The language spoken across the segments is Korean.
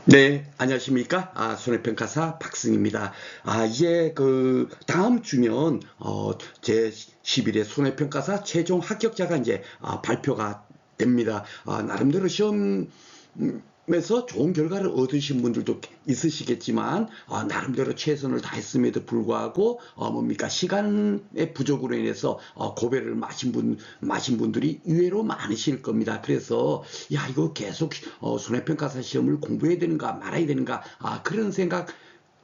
네, 안녕하십니까? 손해평가사 박승입니다. 이제 다음 주면, 제 11회 손해평가사 최종 합격자가 이제, 발표가 됩니다. 나름대로 시험에서 좋은 결과를 얻으신 분들도 있으시겠지만, 나름대로 최선을 다했음에도 불구하고, 시간의 부족으로 인해서, 고배를 마신 분들이 의외로 많으실 겁니다. 그래서, 야, 이거 계속, 손해평가사 시험을 공부해야 되는가 말아야 되는가, 그런 생각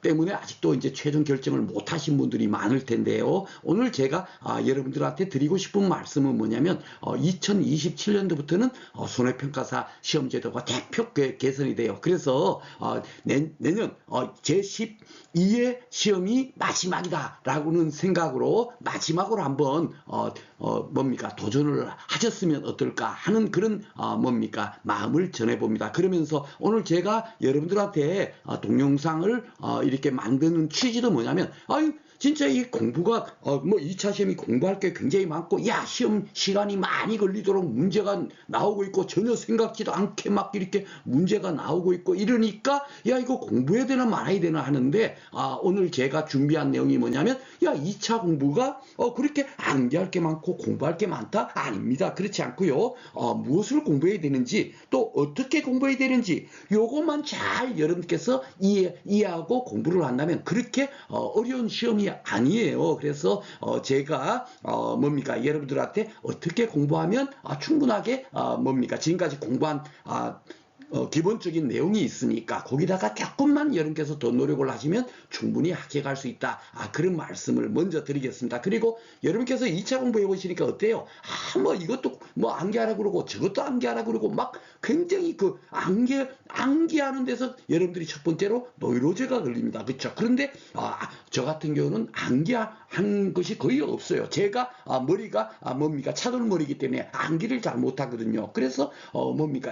때문에 아직도 이제 최종 결정을 못 하신 분들이 많을 텐데요. 오늘 제가 여러분들한테 드리고 싶은 말씀은 뭐냐면 2027년도부터는 손해평가사 시험제도가 대폭 개선이 돼요. 그래서 내년 제12회 시험이 마지막이다라고는 생각으로 마지막으로 한번 도전을 하셨으면 어떨까 하는 그런 마음을 전해봅니다. 그러면서 오늘 제가 여러분들한테 동영상을 이렇게 만드는 취지도 뭐냐면 아유 진짜 이 공부가 2차 시험이 공부할 게 굉장히 많고 야 시험 시간이 많이 걸리도록 문제가 나오고 있고 전혀 생각지도 않게 막 이렇게 문제가 나오고 있고 이러니까 야 이거 공부해야 되나 말아야 되나 하는데 오늘 제가 준비한 내용이 뭐냐면 야 2차 공부가 그렇게 암기할 게 많고 공부할 게 많다? 아닙니다. 그렇지 않고요. 무엇을 공부해야 되는지 또 어떻게 공부해야 되는지 요것만 잘 여러분께서 이해하고 공부를 한다면 그렇게 어려운 시험이 아니에요. 그래서 제가 여러분들한테 어떻게 공부하면 충분하게 지금까지 공부한 기본적인 내용이 있으니까 거기다가 조금만 여러분께서 더 노력을 하시면 충분히 합격할 수 있다. 그런 말씀을 먼저 드리겠습니다. 그리고 여러분께서 2차 공부해 보시니까 어때요? 이것도 암기하라 그러고 저것도 암기하라 그러고 막 굉장히 암기하는 데서 여러분들이 첫 번째로 노이로제가 걸립니다. 그렇죠? 그런데 저 같은 경우는 암기한 것이 거의 없어요. 제가 머리가 차돌머리이기 때문에 암기를 잘 못하거든요. 그래서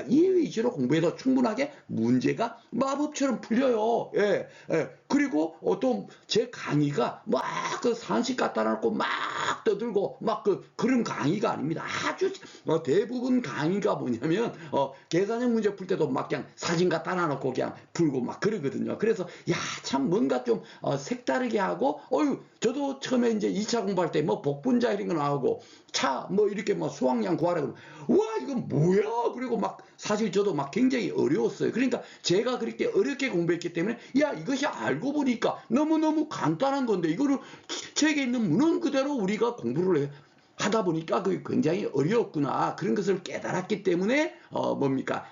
이해 위주로 공부해서 충분하게 문제가 마법처럼 풀려요. 예, 예. 그리고 또 제 강의가 산식 갖다 놓고 막 떠들고 그런 강의가 아닙니다. 아주 대부분 강의가 뭐냐면 계산형 문제 풀 때도 그냥 사진 갖다 놔놓고 그냥 풀고 그러거든요. 그래서 야 참 뭔가 좀 색다르게 하고 저도 처음에 이제 2차 공부할 때 복분자 이런 거 나오고 차 이렇게 수확량 구하라 그러면 와 이건 뭐야 그리고 사실 저도 굉장히 어려웠어요. 그러니까 제가 그렇게 어렵게 공부했기 때문에 야 이것이 알고 보니까 너무너무 간단한 건데 이거를 책에 있는 문헌 그대로 우리가 공부를 하다 보니까 그게 굉장히 어려웠구나 그런 것을 깨달았기 때문에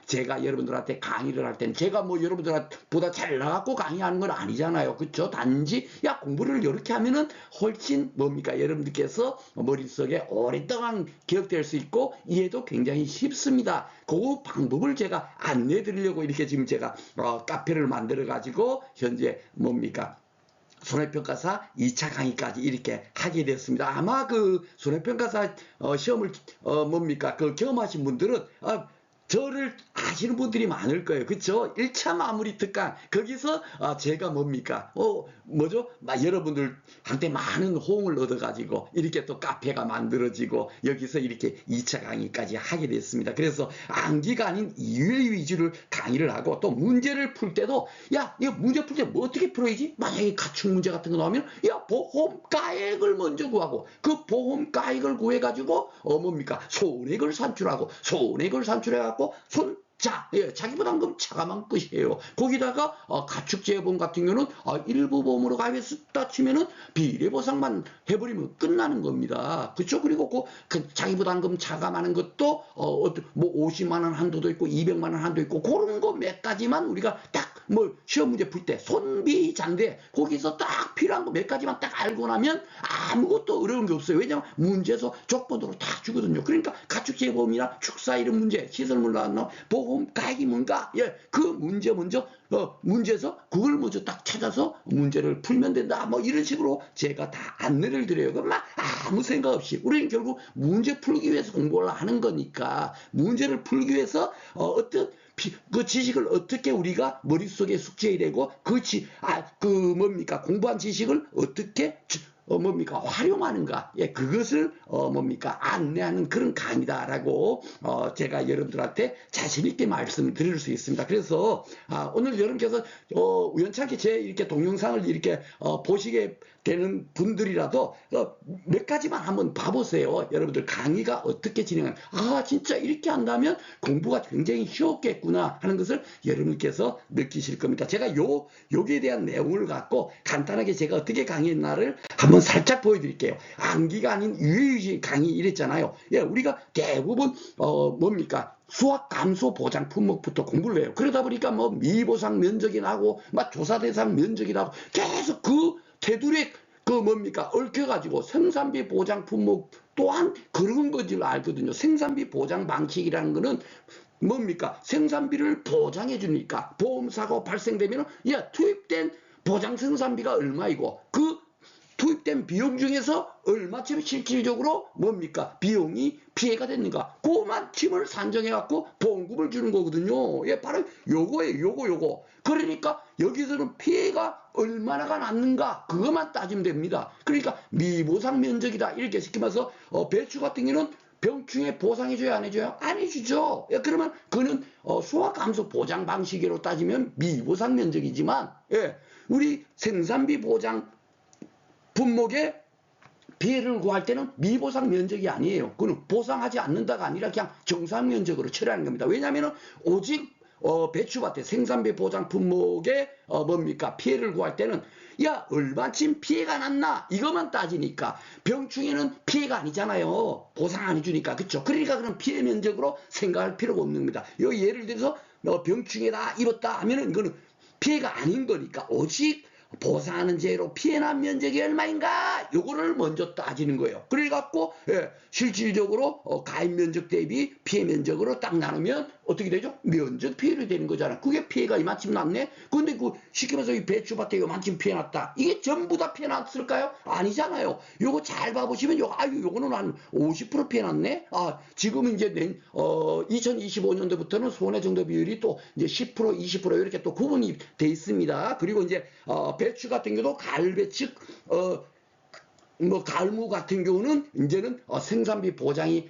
제가 여러분들한테 강의를 할 때는 제가 여러분들보다 잘 나갖고 강의하는 건 아니잖아요. 그렇죠? 단지 야 공부를 이렇게 하면은 훨씬 여러분들께서 머릿속에 오랫동안 기억될 수 있고 이해도 굉장히 쉽습니다. 그 방법을 제가 안내해 드리려고 이렇게 지금 제가 카페를 만들어 가지고 현재 손해평가사 2차 강의까지 이렇게 하게 됐습니다. 아마 손해평가사 시험을 경험하신 분들은 저를 아시는 분들이 많을 거예요. 그쵸? 1차 마무리 특강. 거기서, 제가 여러분들한테 많은 호응을 얻어가지고, 이렇게 또 카페가 만들어지고, 여기서 이렇게 2차 강의까지 하게 됐습니다. 그래서 암기가 아닌 이해 위주를 강의를 하고, 또 문제를 풀 때도, 야, 이거 문제 풀 때 어떻게 풀어야지? 만약에 가축 문제 같은 거 나오면, 야, 보험가액을 먼저 구하고, 그 보험가액을 구해가지고, 손해를 산출하고, 손해를 산출해갖고, 자기부담금 차감한 끝이에요. 거기다가 가축재보험 같은 경우는 일부 보험으로 가입했다 치면은 비례보상만 해버리면 끝나는 겁니다. 그렇죠? 그리고 그 자기부담금 차감하는 것도 50만 원 한도도 있고 200만 원 한도 있고 그런 거 몇 가지만 우리가 딱 시험 문제 풀 때 손비잔데 거기서 딱 필요한 거 몇 가지만 딱 알고 나면 아무것도 어려운 게 없어요. 왜냐면 문제에서 조건으로 다 주거든요. 그러니까 가축재보험이나 축사 이런 문제, 시설물 나왔나 보험 가액이 뭔가 그 문제 먼저 문제에서 그걸 먼저 딱 찾아서 문제를 풀면 된다. 이런 식으로 제가 다 안내를 드려요. 그럼 아무 생각 없이 우리는 결국 문제 풀기 위해서 공부를 하는 거니까 문제를 풀기 위해서 어떤 그 지식을 어떻게 우리가 머릿속에 숙지해야 되고 공부한 지식을 어떻게 뭡니까 활용하는가, 예, 그것을 뭡니까 안내하는 그런 강의다라고 제가 여러분들한테 자신 있게 말씀을 드릴 수 있습니다. 그래서 오늘 여러분께서 우연찮게 제 이렇게 동영상을 이렇게 보시게 되는 분들이라도 몇 가지만 한번 봐보세요. 여러분들 강의가 어떻게 진행하는, 진짜 이렇게 한다면 공부가 굉장히 쉬웠겠구나 하는 것을 여러분께서 느끼실 겁니다. 제가 여기에 대한 내용을 갖고 간단하게 제가 어떻게 강의했나를 한번 살짝 보여드릴게요. 암기가 아닌 유해유지 강의 이랬잖아요. 예, 우리가 대부분 뭡니까 수학 감소 보장 품목부터 공부를 해요. 그러다 보니까 뭐 미보상 면적이 나고 막 조사 대상 면적이 나고 계속 그 테두리에 그 뭡니까 얽혀가지고 생산비 보장 품목 또한 그런 것을 알거든요. 생산비 보장 방식이라는 거는 뭡니까 생산비를 보장해 주니까 보험사고 발생되면 야 투입된 보장 생산비가 얼마이고 그 투입된 비용 중에서 얼마쯤 실질적으로 뭡니까 비용이 피해가 됐는가 그만큼을 산정해 갖고 보험금을 주는 거거든요. 예, 바로 요거예요. 요거 그러니까 여기서는 피해가 얼마나가 났는가 그것만 따지면 됩니다. 그러니까 미보상 면적이다 이렇게 시키면서 배추 같은 경우는 병충해 보상해줘야 안 해줘요? 안 해주죠. 예, 그러면 그는 수확 감소 보장 방식으로 따지면 미보상 면적이지만 예, 우리 생산비 보장 분목에 피해를 구할 때는 미보상 면적이 아니에요. 그건 보상하지 않는다가 아니라 그냥 정상 면적으로 처리하는 겁니다. 왜냐하면 오직 배추밭에 생산비 보장 품목에 뭡니까 피해를 구할 때는 야 얼마쯤 피해가 났나 이것만 따지니까 병충해는 피해가 아니잖아요. 보상 안 해주니까 그렇죠. 그러니까 그런 피해 면적으로 생각할 필요가 없는 겁니다. 여기 예를 들어서 병충해다 입었다 하면은 이거는 피해가 아닌 거니까 오직 보상하는 죄로 피해난 면적이 얼마인가 요거를 먼저 따지는 거예요. 그래갖고 예, 실질적으로 가입 면적 대비 피해 면적으로 딱 나누면 어떻게 되죠? 면적 피해를 되는 거잖아. 그게 피해가 이만큼 났네. 근데 그 시키면서 이 배추밭에 이만큼 피해 났다. 이게 전부 다 피해 났을까요? 아니잖아요. 요거 잘 봐보시면 요거는 한 50% 피해 났네. 지금 이제 2025년도부터는 손해 정도 비율이 또 이제 10% 20% 이렇게 또 구분이 돼 있습니다. 그리고 이제 배추 같은 경우도 가을 배추 가을무 같은 경우는 이제는 생산비 보장이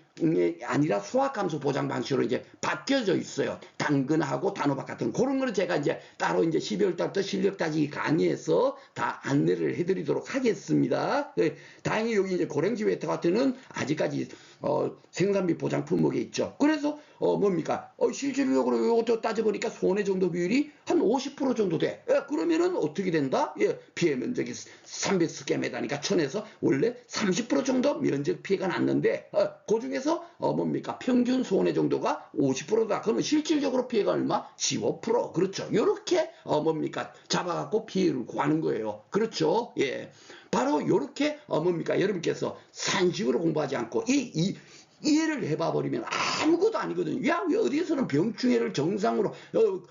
아니라 수확 감소 보장 방식으로 이제 바뀌어져 있어요. 당근하고 단호박 같은 그런 거는 제가 이제 따로 이제 12월 달부터 실력 따지기 강의해서 다 안내를 해드리도록 하겠습니다. 다행히 여기 이제 고랭지 웨터 같은 는 아직까지 생산비 보장 품목에 있죠. 그래서 뭡니까 실질적으로 이것도 따져보니까 손해 정도 비율이 한 50% 정도 돼. 그러면은 어떻게 된다? 예, 피해 면적이 300스퀘어미터니까 1000에서 원래 30% 정도 면적 피해가 났는데 그 중에서 뭡니까 평균 손해 정도가 50%다. 그러면 실질적으로 피해가 얼마? 15%. 그렇죠. 이렇게 뭡니까 잡아갖고 피해를 구하는 거예요. 그렇죠. 예. 바로 이렇게 뭡니까 여러분께서 산식으로 공부하지 않고 이해를 해봐 버리면 아무것도 아니거든요. 야, 왜 어디에서는 병충해를 정상으로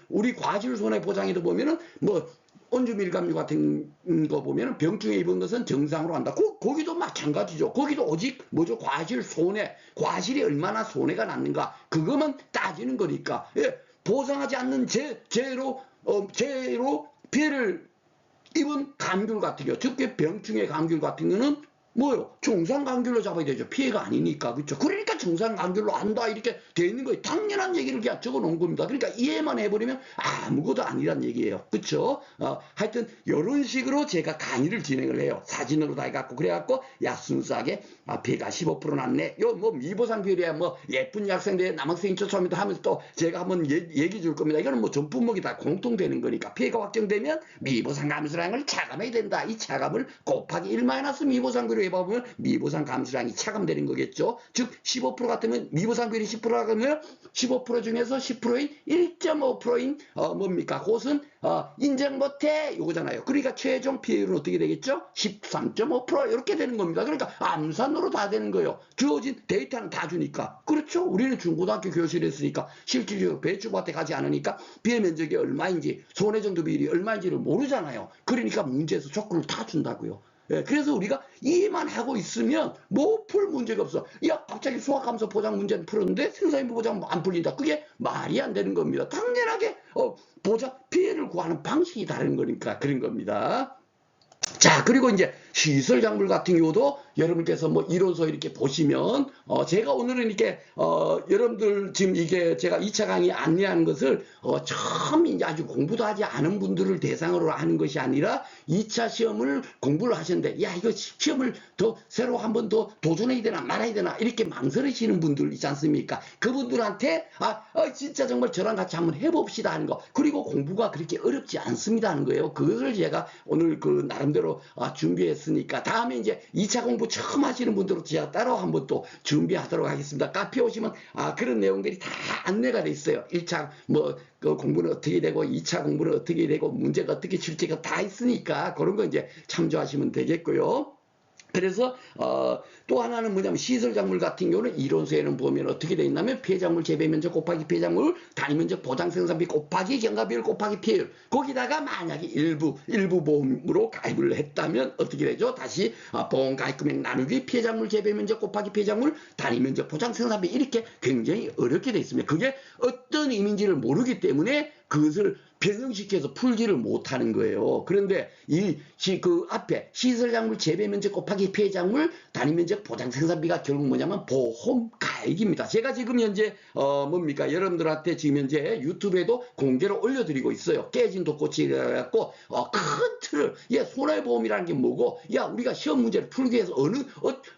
우리 과실 손해 보장에도 보면은 뭐 온주밀감류 같은 거 보면은 병충해 입은 것은 정상으로 한다. 거기도 마찬가지죠. 거기도 오직 뭐죠? 과실 손해, 과실이 얼마나 손해가 났는가 그것만 따지는 거니까. 예, 보상하지 않는 죄로 피해를 입은 감귤 같은 경우, 특히 병충해 감귤 같은 경우는 뭐요? 정상 감귤로 잡아야 되죠. 피해가 아니니까. 그렇죠? 그러니까 정상 감귤로 한다 이렇게 돼 있는 거예요. 당연한 얘기를 그냥 적어 놓은 겁니다. 그러니까 이해만 해버리면 아무것도 아니란 얘기예요. 그렇죠? 하여튼 이런 식으로 제가 강의를 진행을 해요. 사진으로 다 해갖고 그래갖고 야 순수하게 피해가 15% 났네. 요 뭐 미보상 비율이야 뭐 예쁜 학생들 남학생이 쫓아옵니다 하면서 또 제가 한번 얘기 줄 겁니다. 이거는 뭐 전 품목이 다 공통되는 거니까 피해가 확정되면 미보상 감수라는 걸 차감해야 된다. 이 차감을 곱하기 1 마이너스 미보상 비율 해보면 미보상 감수량이 차감되는 거겠죠. 즉 15% 같으면 미보상 비율이 10%라 그러면 15% 중에서 10%인 1.5%인 뭡니까? 그것은 인정 못해 요거잖아요. 그러니까 최종 피해율은 어떻게 되겠죠? 13.5% 이렇게 되는 겁니다. 그러니까 암산으로 다 되는 거예요. 주어진 데이터는 다 주니까. 그렇죠? 우리는 중고등학교 교실에 있으니까 실질적으로 배추밭에 가지 않으니까 피해 면적이 얼마인지 손해 정도 비율이 얼마인지를 모르잖아요. 그러니까 문제에서 촉구를 다 준다고요. 예, 그래서 우리가 이해만 하고 있으면 뭐 풀 문제가 없어. 야 갑자기 수학감소 보장 문제는 풀었는데 생산비 보장 안 풀린다. 그게 말이 안 되는 겁니다. 당연하게 보장 피해를 구하는 방식이 다른 거니까 그런 겁니다. 자, 그리고 이제 시설 작물 같은 경우도 여러분께서 뭐 이론서 이렇게 보시면, 제가 오늘은 이렇게, 여러분들 지금 이게 제가 2차 강의 안내하는 것을, 처음 이제 아주 공부도 하지 않은 분들을 대상으로 하는 것이 아니라 2차 시험을 공부를 하셨는데, 야, 이거 시험을 더 새로 한 번 더 도전해야 되나 말아야 되나 이렇게 망설이시는 분들 있지 않습니까? 그분들한테, 진짜 정말 저랑 같이 한번 해봅시다 하는 거. 그리고 공부가 그렇게 어렵지 않습니다 하는 거예요. 그걸 제가 오늘 그 나름대로 준비했으니까 다음에 이제 2차 공부 처음 하시는 분들은 제가 따로 한번 또 준비하도록 하겠습니다. 카페 오시면 그런 내용들이 다 안내가 돼 있어요. 1차 뭐 그 공부는 어떻게 되고 2차 공부는 어떻게 되고 문제가 어떻게 출제가 다 있으니까 그런 거 이제 참조하시면 되겠고요. 그래서 또 하나는 뭐냐면 시설작물 같은 경우는 이론서에는 보면 어떻게 돼 있냐면 피해작물 재배면적 곱하기 피해작물 단위면적 보장생산비 곱하기 경과비율 곱하기 피해율 거기다가 만약에 일부 보험으로 가입을 했다면 어떻게 되죠? 다시 보험 가입금액 나누기 피해작물 재배면적 곱하기 피해작물 단위면적 보장생산비 이렇게 굉장히 어렵게 돼 있습니다. 그게 어떤 의미인지를 모르기 때문에 그것을 변형시켜서 풀지를 못하는 거예요. 그런데 그 앞에 시설작물 재배면적 곱하기 피해작물 단위면적 보장생산비가 결국 뭐냐면 보험 가액입니다. 제가 지금 현재 뭡니까 여러분들한테 지금 현재 유튜브에도 공개로 올려드리고 있어요. 깨진 돛꼬치 갖고 큰 틀을 손해보험이라는 게 뭐고 우리가 시험 문제를 풀기 위해서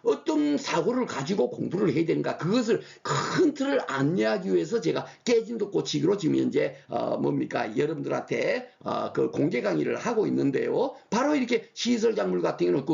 어떤 사고를 가지고 공부를 해야 되는가 그것을 큰 틀을 안내하기 위해서 제가 깨진 돛꼬치기로 지금 현재 뭡니까 여러분들한테 그 공개 강의를 하고 있는데요. 바로 이렇게 시설작물 같은 경우는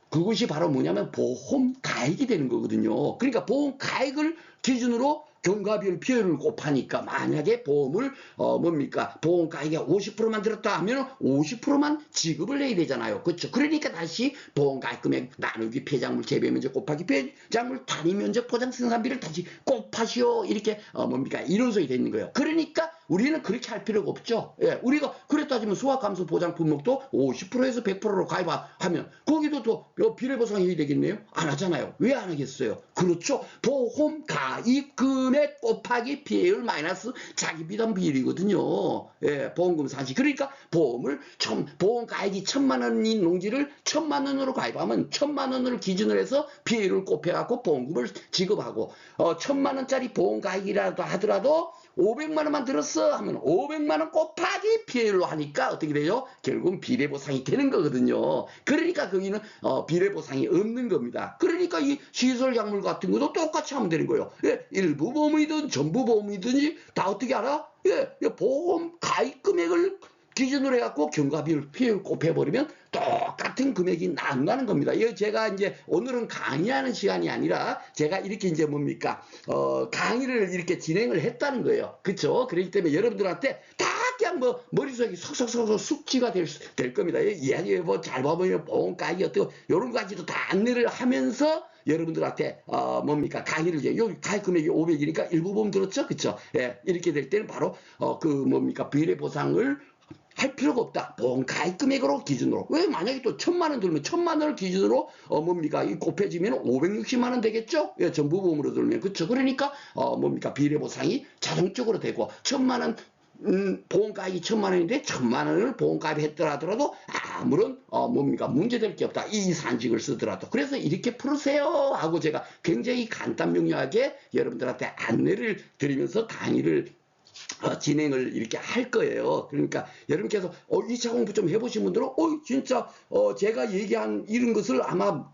그것이 바로 뭐냐면 보험 가액이 되는 거거든요. 그러니까 보험 가액을 기준으로 경과비율 피해율을 곱하니까 만약에 보험을 뭡니까 보험 가액이 50%만 들었다 하면 50%만 지급을 해야 되잖아요. 그렇죠. 그러니까 다시 보험 가액 금액 나누기 피해작물 재배면적 곱하기 피해작물 단위면적 보장생산비를 다시 곱하시오 이렇게 뭡니까 이론서에 돼 있는 거예요. 그러니까 우리는 그렇게 할 필요가 없죠. 우리가 그래 따지면 수학감소 보장 품목도 50%에서 100%로 가입하면 거기도 또 비례보상이 되겠네요. 안 하잖아요. 왜 안 하겠어요? 그렇죠. 보험 가입 금액 곱하기 피해율 마이너스 자기비단 비율이거든요. 보험금 산시. 그러니까 보험 가액이 1,000만 원인 농지를 1,000만 원으로 가입하면 1,000만 원을 기준으로 해서 피해율을 곱해갖고 보험금을 지급하고 1,000만 원짜리 보험 가액이라도 하더라도 500만 원만 들었어 하면 500만 원 곱하기 피해율로 하니까 어떻게 돼요? 결국은 비례보상이 되는 거거든요. 그러니까 거기는 비례보상이 없는 겁니다. 그러니까 이 시설작물 같은 것도 똑같이 하면 되는 거예요. 일부 보험이든 전부 보험이든지 다 어떻게 알아? 보험 가입 금액을 기준으로 해갖고 경과비율 피해율 곱해버리면 똑같은 금액이 나온다는 겁니다. 이거 제가 이제 오늘은 강의하는 시간이 아니라 제가 이렇게 이제 뭡니까 강의를 이렇게 진행을 했다는 거예요. 그렇죠? 그렇기 때문에 여러분들한테 다 그냥 뭐 머릿속에 속속속 숙지가 될 겁니다. 이야기 뭐 잘 봐보면 보험 가입이 어떻고 이런 가지도 다 안내를 하면서 여러분들한테 뭡니까 강의를 이제 여기 가입 금액이 500이니까 일부 보험 들었죠, 그렇죠? 이렇게 될 때는 바로 그 뭡니까 비례 보상을 할 필요가 없다. 보험 가입 금액으로 기준으로. 왜 만약에 또 1,000만 원 들면 1,000만 원을 기준으로 뭡니까 이 곱해지면 560만 원 되겠죠? 전부 보험으로 들면 그렇죠. 그러니까 뭡니까 비례 보상이 자동적으로 되고 1,000만 원 보험 가입이 1,000만 원인데 1,000만 원을 보험 가입했더라도 아무런 뭡니까 문제될 게 없다. 이 산식을 쓰더라도. 그래서 이렇게 풀으세요 하고 제가 굉장히 간단 명료하게 여러분들한테 안내를 드리면서 강의를 진행을 이렇게 할 거예요. 그러니까 여러분께서 2차 공부 좀 해보신 분들은 진짜 제가 얘기한 이런 것을 아마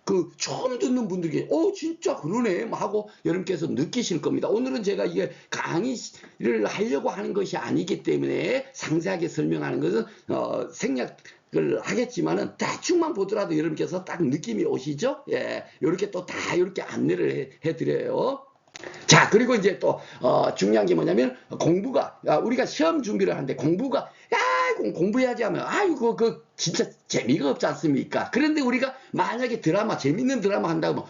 그 처음 듣는 분들이 진짜 그러네 하고 여러분께서 느끼실 겁니다. 오늘은 제가 이게 강의를 하려고 하는 것이 아니기 때문에 상세하게 설명하는 것은 생략을 하겠지만은 대충만 보더라도 여러분께서 딱 느낌이 오시죠? 이렇게 또 다 이렇게 안내를 해드려요. 자, 그리고 이제 또 중요한 게 뭐냐면 공부가 우리가 시험 준비를 하는데 공부가 공부해야지 하면 아이고 그 진짜 재미가 없지 않습니까? 그런데 우리가 만약에 재밌는 드라마 한다고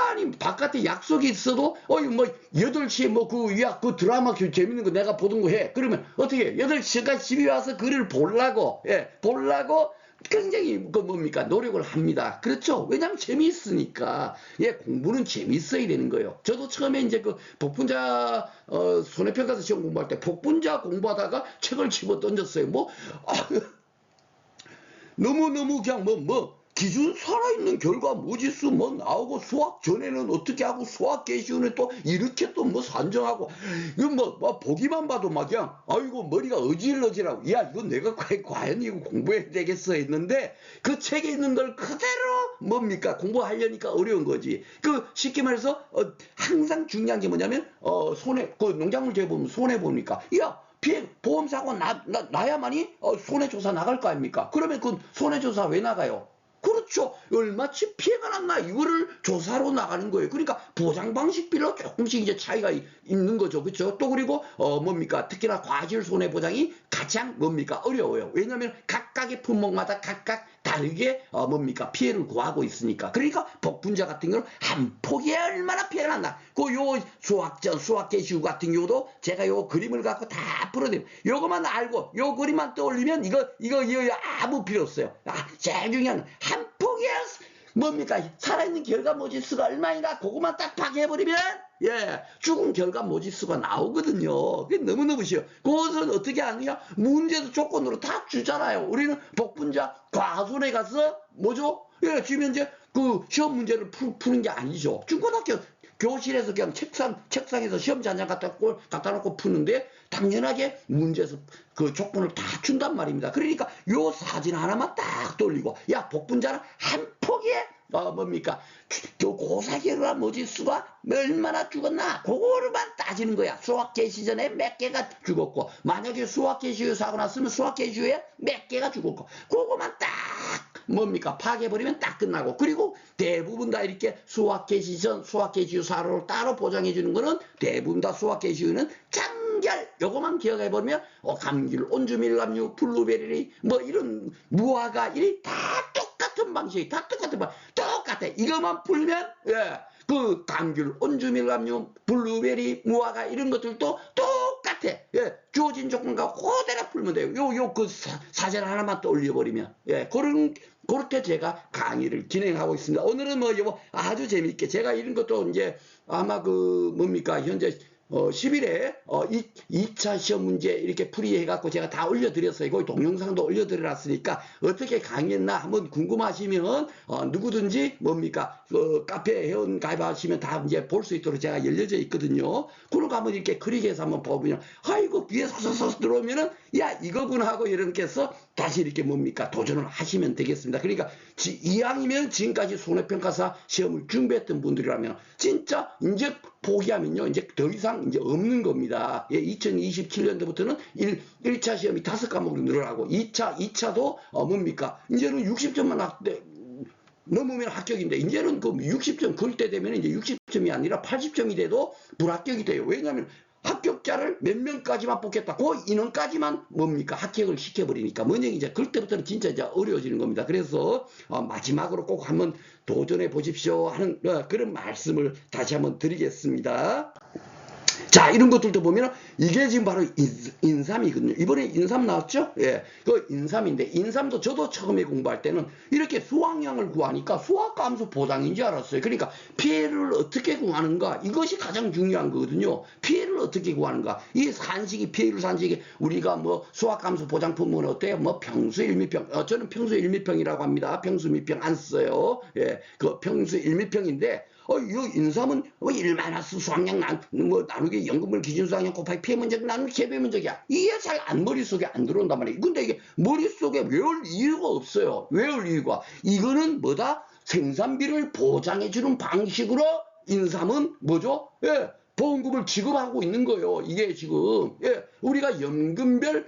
아니 바깥에 약속이 있어도 뭐 8시에 뭐 그 드라마 재밌는 거 내가 보던 거 해. 그러면 어떻게 8시까지 집에 와서 그를 보려고 굉장히 뭡니까 노력을 합니다. 그렇죠? 왜냐하면 재미있으니까. 공부는 재미있어야 되는 거예요. 저도 처음에 이제 그 복분자 손해평가서 시험 공부할 때 복분자 공부하다가 책을 집어 던졌어요. 너무너무 그냥 기준 살아있는 결과 모지수 나오고 수학 전에는 어떻게 하고 수학 개시운에 또 이렇게 또 산정하고 이건 보기만 봐도 막 그냥 아이고 머리가 어질어질하고 야 이거 내가 과연 이거 공부해야 되겠어 했는데 그 책에 있는 걸 그대로 공부하려니까 어려운 거지. 그 쉽게 말해서 항상 중요한 게 뭐냐면 손해 그 농작물 재보면 손해 보니까 야 피해 보험사고 나야만이 손해조사 나갈 거 아닙니까? 그러면 그 손해조사 왜 나가요? 그렇죠. 얼마치 피해가 났나 이거를 조사로 나가는 거예요. 그러니까 보장 방식별로 조금씩 이제 차이가 있는 거죠. 그렇죠? 또 그리고 특히나 과실 손해 보장이 가장 어려워요. 왜냐하면 각각의 품목마다 각각 다르게 피해를 구하고 있으니까. 그러니까 복분자 같은 경우는 한 폭에 얼마나 피해가 났나. 요 수학 개시우 같은 경우도 제가 요 그림을 갖고 다 풀어드려요. 요것만 알고 요 그림만 떠올리면 이거 아무 필요 없어요. 제일 중요한 한 폭에 살아있는 결과 모지수가 얼마인가 그것만 딱 파악해버리면 죽은 결과 모지수가 나오거든요. 그게 너무너무 쉬워. 그것은 어떻게 하느냐? 문제도 조건으로 다 주잖아요. 우리는 복분자 과손에 가서 지금 이제 그 시험 문제를 푸는 게 아니죠. 중고등학교 교실에서 그냥 책상에서 시험 잔장 갖다 놓고 푸는데 당연하게 문제에서 그 조건을 다 준단 말입니다. 그러니까 요 사진 하나만 딱 돌리고 야 복분자는 한 폭에 고사계가 모지수가 얼마나 죽었나 그거를만 따지는 거야. 수학 개시 전에 몇 개가 죽었고 만약에 수학 개시에 사고 났으면 수학 개시에 몇 개가 죽었고 그거만 딱 파악해버리면 딱 끝나고. 그리고 대부분 다 이렇게 수학 개시 전 수학 개시후 사료를 따로 보장해 주는 거는 대부분 다 수학 개시후는 장결 요거만 기억해보면 감귤 온주밀감유 블루베리 이런 무화과 이리 다 똑같은 방식 다 똑같은 방식 똑같아. 이것만 풀면 그 감귤 온주밀감유 블루베리 무화과 이런 것들도 똑같아. 주어진 조건과 그대로 풀면 돼요. 그 사진 하나만 떠올려버리면 그렇게 제가 강의를 진행하고 있습니다. 오늘은 아주 재미있게 제가 이런 것도 이제 아마 현재 10일에 2차 시험 문제 이렇게 풀이해갖고 제가 다 올려드렸어요. 거기 동영상도 올려드려놨으니까 어떻게 강의했나 한번 궁금하시면 누구든지 카페 회원 가입하시면 다 이제 볼 수 있도록 제가 열려져 있거든요. 그런 거 한번 이렇게 클릭해서 한번 보면 아이고 뒤에 서서 들어오면은 야 이거구나 하고 이렇게 해서 다시 이렇게 도전을 하시면 되겠습니다. 그러니까 이왕이면 지금까지 손해평가사 시험을 준비했던 분들이라면 진짜 이제 포기하면요 이제 더 이상 이제 없는 겁니다. 2027년도부터는 1차 시험이 5과목으로 늘어나고 2차도 이제는 60점만 넘으면 합격인데 이제는 그 60점 그럴 때 되면 이제 60점이 아니라 80점이 돼도 불합격이 돼요. 왜냐하면 합격자를 몇 명까지만 뽑겠다. 그 인원까지만 합격을 시켜버리니까 이제 그럴 때부터는 진짜 이제 어려워지는 겁니다. 그래서 마지막으로 꼭 한번 도전해 보십시오 하는 그런 말씀을 다시 한번 드리겠습니다. 자, 이런 것들도 보면 이게 지금 바로 인삼이거든요. 이번에 인삼 나왔죠? 그 인삼인데 인삼도 저도 처음에 공부할 때는 이렇게 수확량을 구하니까 수확감소 보장인 줄 알았어요. 그러니까 피해를 어떻게 구하는가 이것이 가장 중요한 거거든요. 피해를 어떻게 구하는가. 이 산식이 피해율 산식이 우리가 수확감소 보장품은 어때요? 평수 1미평. 저는 평수 1미평이라고 합니다. 평수 미평 안 써요. 그 평수 1미평인데 이 인삼은 1 수확량 나누기 연금물 기준 수확량 곱하기 피해 면적 나누기 재배 면적이야. 이게 잘 머릿속에 안 들어온단 말이에요. 근데 이게 머릿속에 외울 이유가 없어요. 외울 이유가. 이거는 생산비를 보장해주는 방식으로 인삼은 보험금을 지급하고 있는 거예요. 이게 지금 우리가 연금별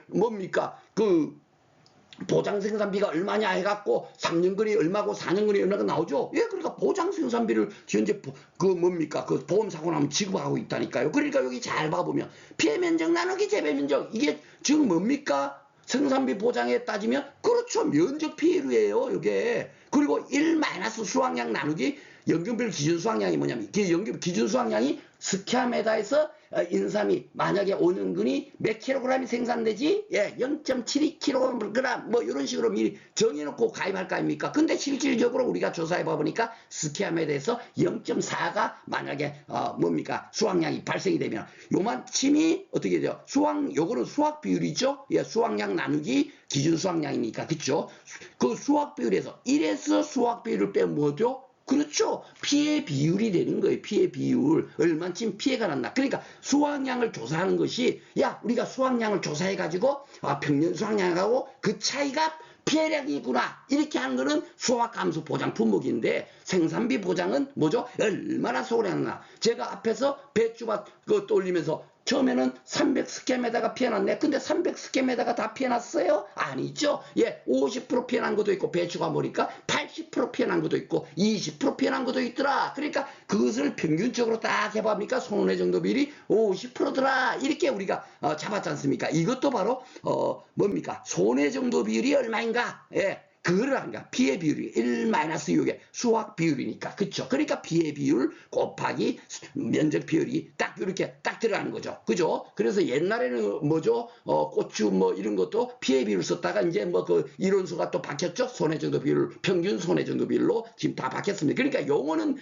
보장 생산비가 얼마냐 해갖고 3년근이 얼마고 4년근이 얼마가 나오죠. 그러니까 보장 생산비를 현재 그 보험 사고 나면 지급하고 있다니까요. 그러니까 여기 잘 봐보면 피해 면적 나누기 재배 면적 이게 지금 생산비 보장에 따지면 그렇죠. 면적 피해율이에요. 이게. 그리고 1 수확량 나누기 연금별 기준 수확량이 뭐냐면 연금 기준 수확량이 스퀘어미터에서 인삼이 만약에 5년근이 몇 킬로그램이 생산되지? 예, 0.72킬로그램 뭐 이런 식으로 미리 정해놓고 가입할 거 아닙니까? 근데 실질적으로 우리가 조사해 봐보니까 스키암에 대해서 0.4가 만약에 뭡니까? 수확량이 발생이 되면 요만침이 어떻게 돼요? 요거는 수확 비율이죠? 예, 수확량 나누기 기준 수확량이니까 그쵸? 그 수확 비율에서 1에서 수확 비율을 빼면 뭐죠? 그렇죠. 피해 비율이 되는 거예요. 피해 비율. 얼마쯤 피해가 났나. 그러니까 수확량을 조사하는 것이 야 우리가 수확량을 조사해가지고 평년 수확량하고 그 차이가 피해량이구나 이렇게 하는 거는 수확감수 보장 품목인데 생산비 보장은 뭐죠? 얼마나 소홀했나. 제가 앞에서 배추밭 그것도 올리면서 처음에는 300스캠에다가 피해났네. 근데 300스캠에다가 다 피해났어요? 아니죠. 예, 50% 피해난 것도 있고 배추가 보니까 80% 피해난 것도 있고 20% 피해난 것도 있더라. 그러니까 그것을 평균적으로 딱 해봅니까? 손해 정도 비율이 50%더라. 이렇게 우리가 잡았지 않습니까? 이것도 바로 뭡니까? 손해 정도 비율이 얼마인가? 예. 그거를 하니까 피해 비율이 1-6의 수확 비율이니까 그쵸? 그러니까 피해 비율 곱하기 면적 비율이 딱 이렇게 딱 들어가는 거죠. 그죠? 그래서 옛날에는 뭐죠? 고추 뭐 이런 것도 피해 비율 썼다가 이제 뭐 그 이론수가 또 바뀌었죠. 손해 정도 비율 평균 손해 정도 비율로 지금 다 바뀌었습니다. 그러니까 용어는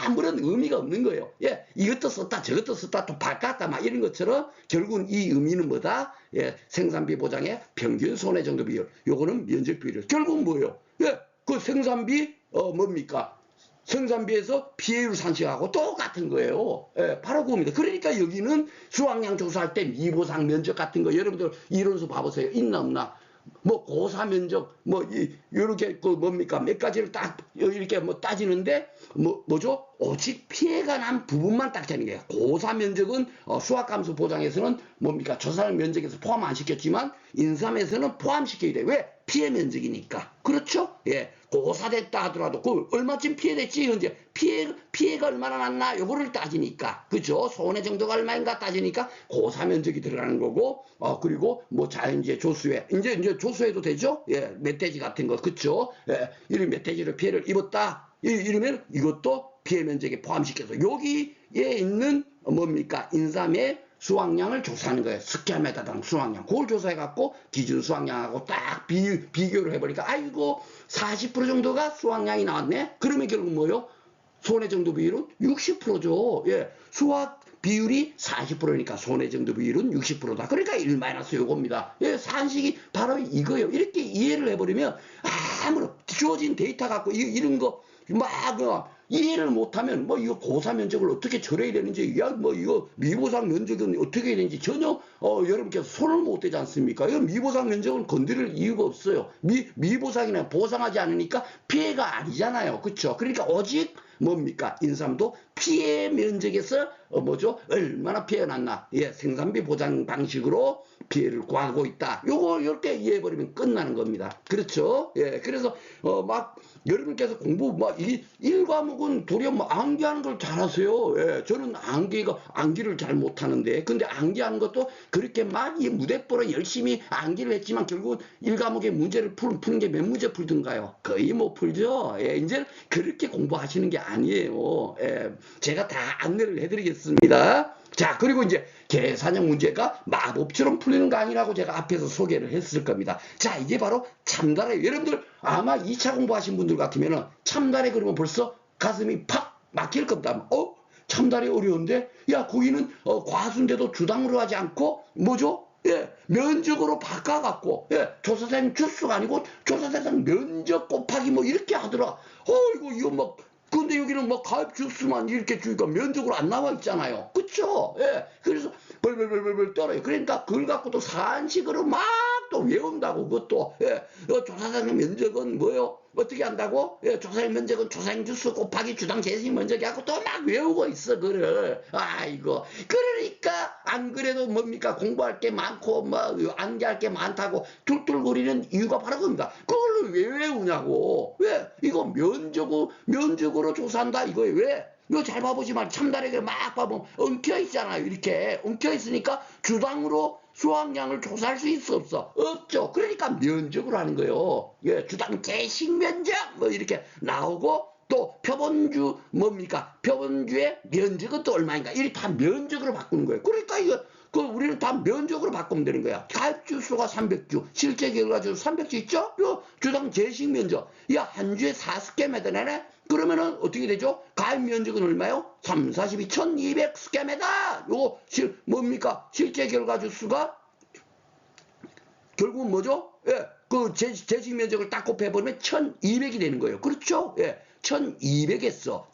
아무런 의미가 없는 거예요. 예, 이것도 썼다 저것도 썼다 또 바꿨다 막 이런 것처럼 결국은 이 의미는 뭐다? 예, 생산비 보장의 평균 손해 정도 비율. 요거는 면적 비율. 결국은 뭐예요? 예, 그 생산비 뭡니까? 생산비에서 피해율 산식하고 똑같은 거예요. 예, 바로 그겁니다. 그러니까 여기는 수확량 조사할 때 미보상 면적 같은 거 여러분들 이론서 봐보세요. 있나 없나? 뭐 고사 면적 뭐 이렇게 그 뭡니까 몇 가지를 딱 이렇게 뭐 따지는데 뭐죠? 오직 피해가 난 부분만 딱 되는 거예요. 고사 면적은 수확감수 보장에서는 뭡니까 조사량 면적에서 포함 안 시켰지만 인삼에서는 포함시켜야 돼. 왜? 피해 면적이니까. 그렇죠? 예. 고사됐다 하더라도 그 얼마쯤 피해됐지 현재 피해가 얼마나 났나 요거를 따지니까 그죠? 손해 정도가 얼마인가 따지니까 고사 면적이 들어가는 거고 그리고 뭐 자연재 조수해 이제 조수해도 되죠? 예, 멧돼지 같은 거 그쵸? 예, 이런 멧돼지로 피해를 입었다 이러면 이것도 피해 면적에 포함시켜서 여기에 있는 뭡니까 인삼의 수확량을 조사하는 거예요. 스퀘어미터당 수확량. 그걸 조사해갖고 기준 수확량하고 딱 비교를 해보니까 아이고 40% 정도가 수확량이 나왔네. 그러면 결국 뭐요? 손해 정도 비율은 60%죠. 예, 수확 비율이 40%니까 손해 정도 비율은 60%다. 그러니까 1 요겁니다. 예, 산식이 바로 이거예요. 이렇게 이해를 해버리면 아무런 주어진 데이터 갖고 이런 거 막 이해를 못하면 뭐 이거 고사 면적을 어떻게 처리해야 되는지 야 뭐 이거 미보상 면적은 어떻게 해야 되는지 전혀 여러분께서 손을 못 대지 않습니까? 이거 미보상 면적은 건드릴 이유가 없어요. 미보상이나 보상하지 않으니까 피해가 아니잖아요. 그렇죠? 그러니까 오직 뭡니까? 인삼도 피해 면적에서 뭐죠? 얼마나 피해가 났나? 예, 생산비 보장 방식으로 피해를 구하고 있다. 요거 이렇게 이해해버리면 끝나는 겁니다. 그렇죠? 예, 그래서 막 여러분께서 공부 막 이 1과목은 도리어 뭐 암기하는 걸 잘하세요. 예, 저는 암기를 잘 못하는데 근데 암기하는 것도 그렇게 막 이 무대뽀로 열심히 암기를 했지만 결국 1과목의 문제를 푸는 게 몇 문제 풀던가요? 거의 못 풀죠. 예, 이제 그렇게 공부하시는 게 아니에요. 예, 제가 다 안내를 해드리겠습니다. 자, 그리고 이제 계산형 문제가 마법처럼 풀리는 거 아니라고 제가 앞에서 소개를 했을 겁니다. 자, 이게 바로 참달에 여러분들 아마 2차 공부하신 분들 같으면 참달에 그러면 벌써 가슴이 팍 막힐 겁니다. 참달이 어려운데 야 거기는 과수인데도 주당으로 하지 않고 뭐죠? 예, 면적으로 바꿔갖고 예, 조사생 주수가 아니고 조사생 면적 곱하기 뭐 이렇게 하더라. 이거 뭐 근데 여기는 뭐 가입 주수만 이렇게 주니까 면적으로 안 나와 있잖아요. 그쵸? 예. 그래서 벌벌벌벌 떨어요. 그러니까 그걸 갖고도 산식으로 막 또 외운다고 그것도 예. 조사장의 면적은 뭐요? 어떻게 한다고? 예, 조사의 면적은 조사행 주수 곱하기 주당 재생 면적이하고 또 막 외우고 있어 그를. 아이고 그러니까 안 그래도 뭡니까 공부할 게 많고 뭐 암기할 게 많다고 툴툴거리는 이유가 바로 그겁니다. 그걸 왜 외우냐고. 왜? 이거 면적으로 조사한다 이거예요. 왜? 이거 잘 봐보지 말 참다리게 막 봐보면 엉켜 있잖아요. 이렇게 엉켜 있으니까 주당으로 수확량을 조사할 수 있어 없어? 없죠. 그러니까 면적으로 하는 거예요. 예, 주당 개식 면적 뭐 이렇게 나오고 또 표본주 뭡니까? 표본주의 면적은 또 얼마인가? 이렇게 다 면적으로 바꾸는 거예요. 그러니까 이거 우리는 다 면적으로 바꾸면 되는 거야. 가입주 수가 300주, 실제 결과주 300주 있죠? 요 주당 제식 면적. 야, 한 주에 40개매다네? 그러면은 어떻게 되죠? 가입 면적은 얼마요? 3, 42, 1200스퀘어다. 요거 뭡니까? 실제 결과주 수가 결국은 뭐죠? 예, 그 제식 면적을 딱 곱해버리면 1200이 되는 거예요. 그렇죠? 예, 1200에서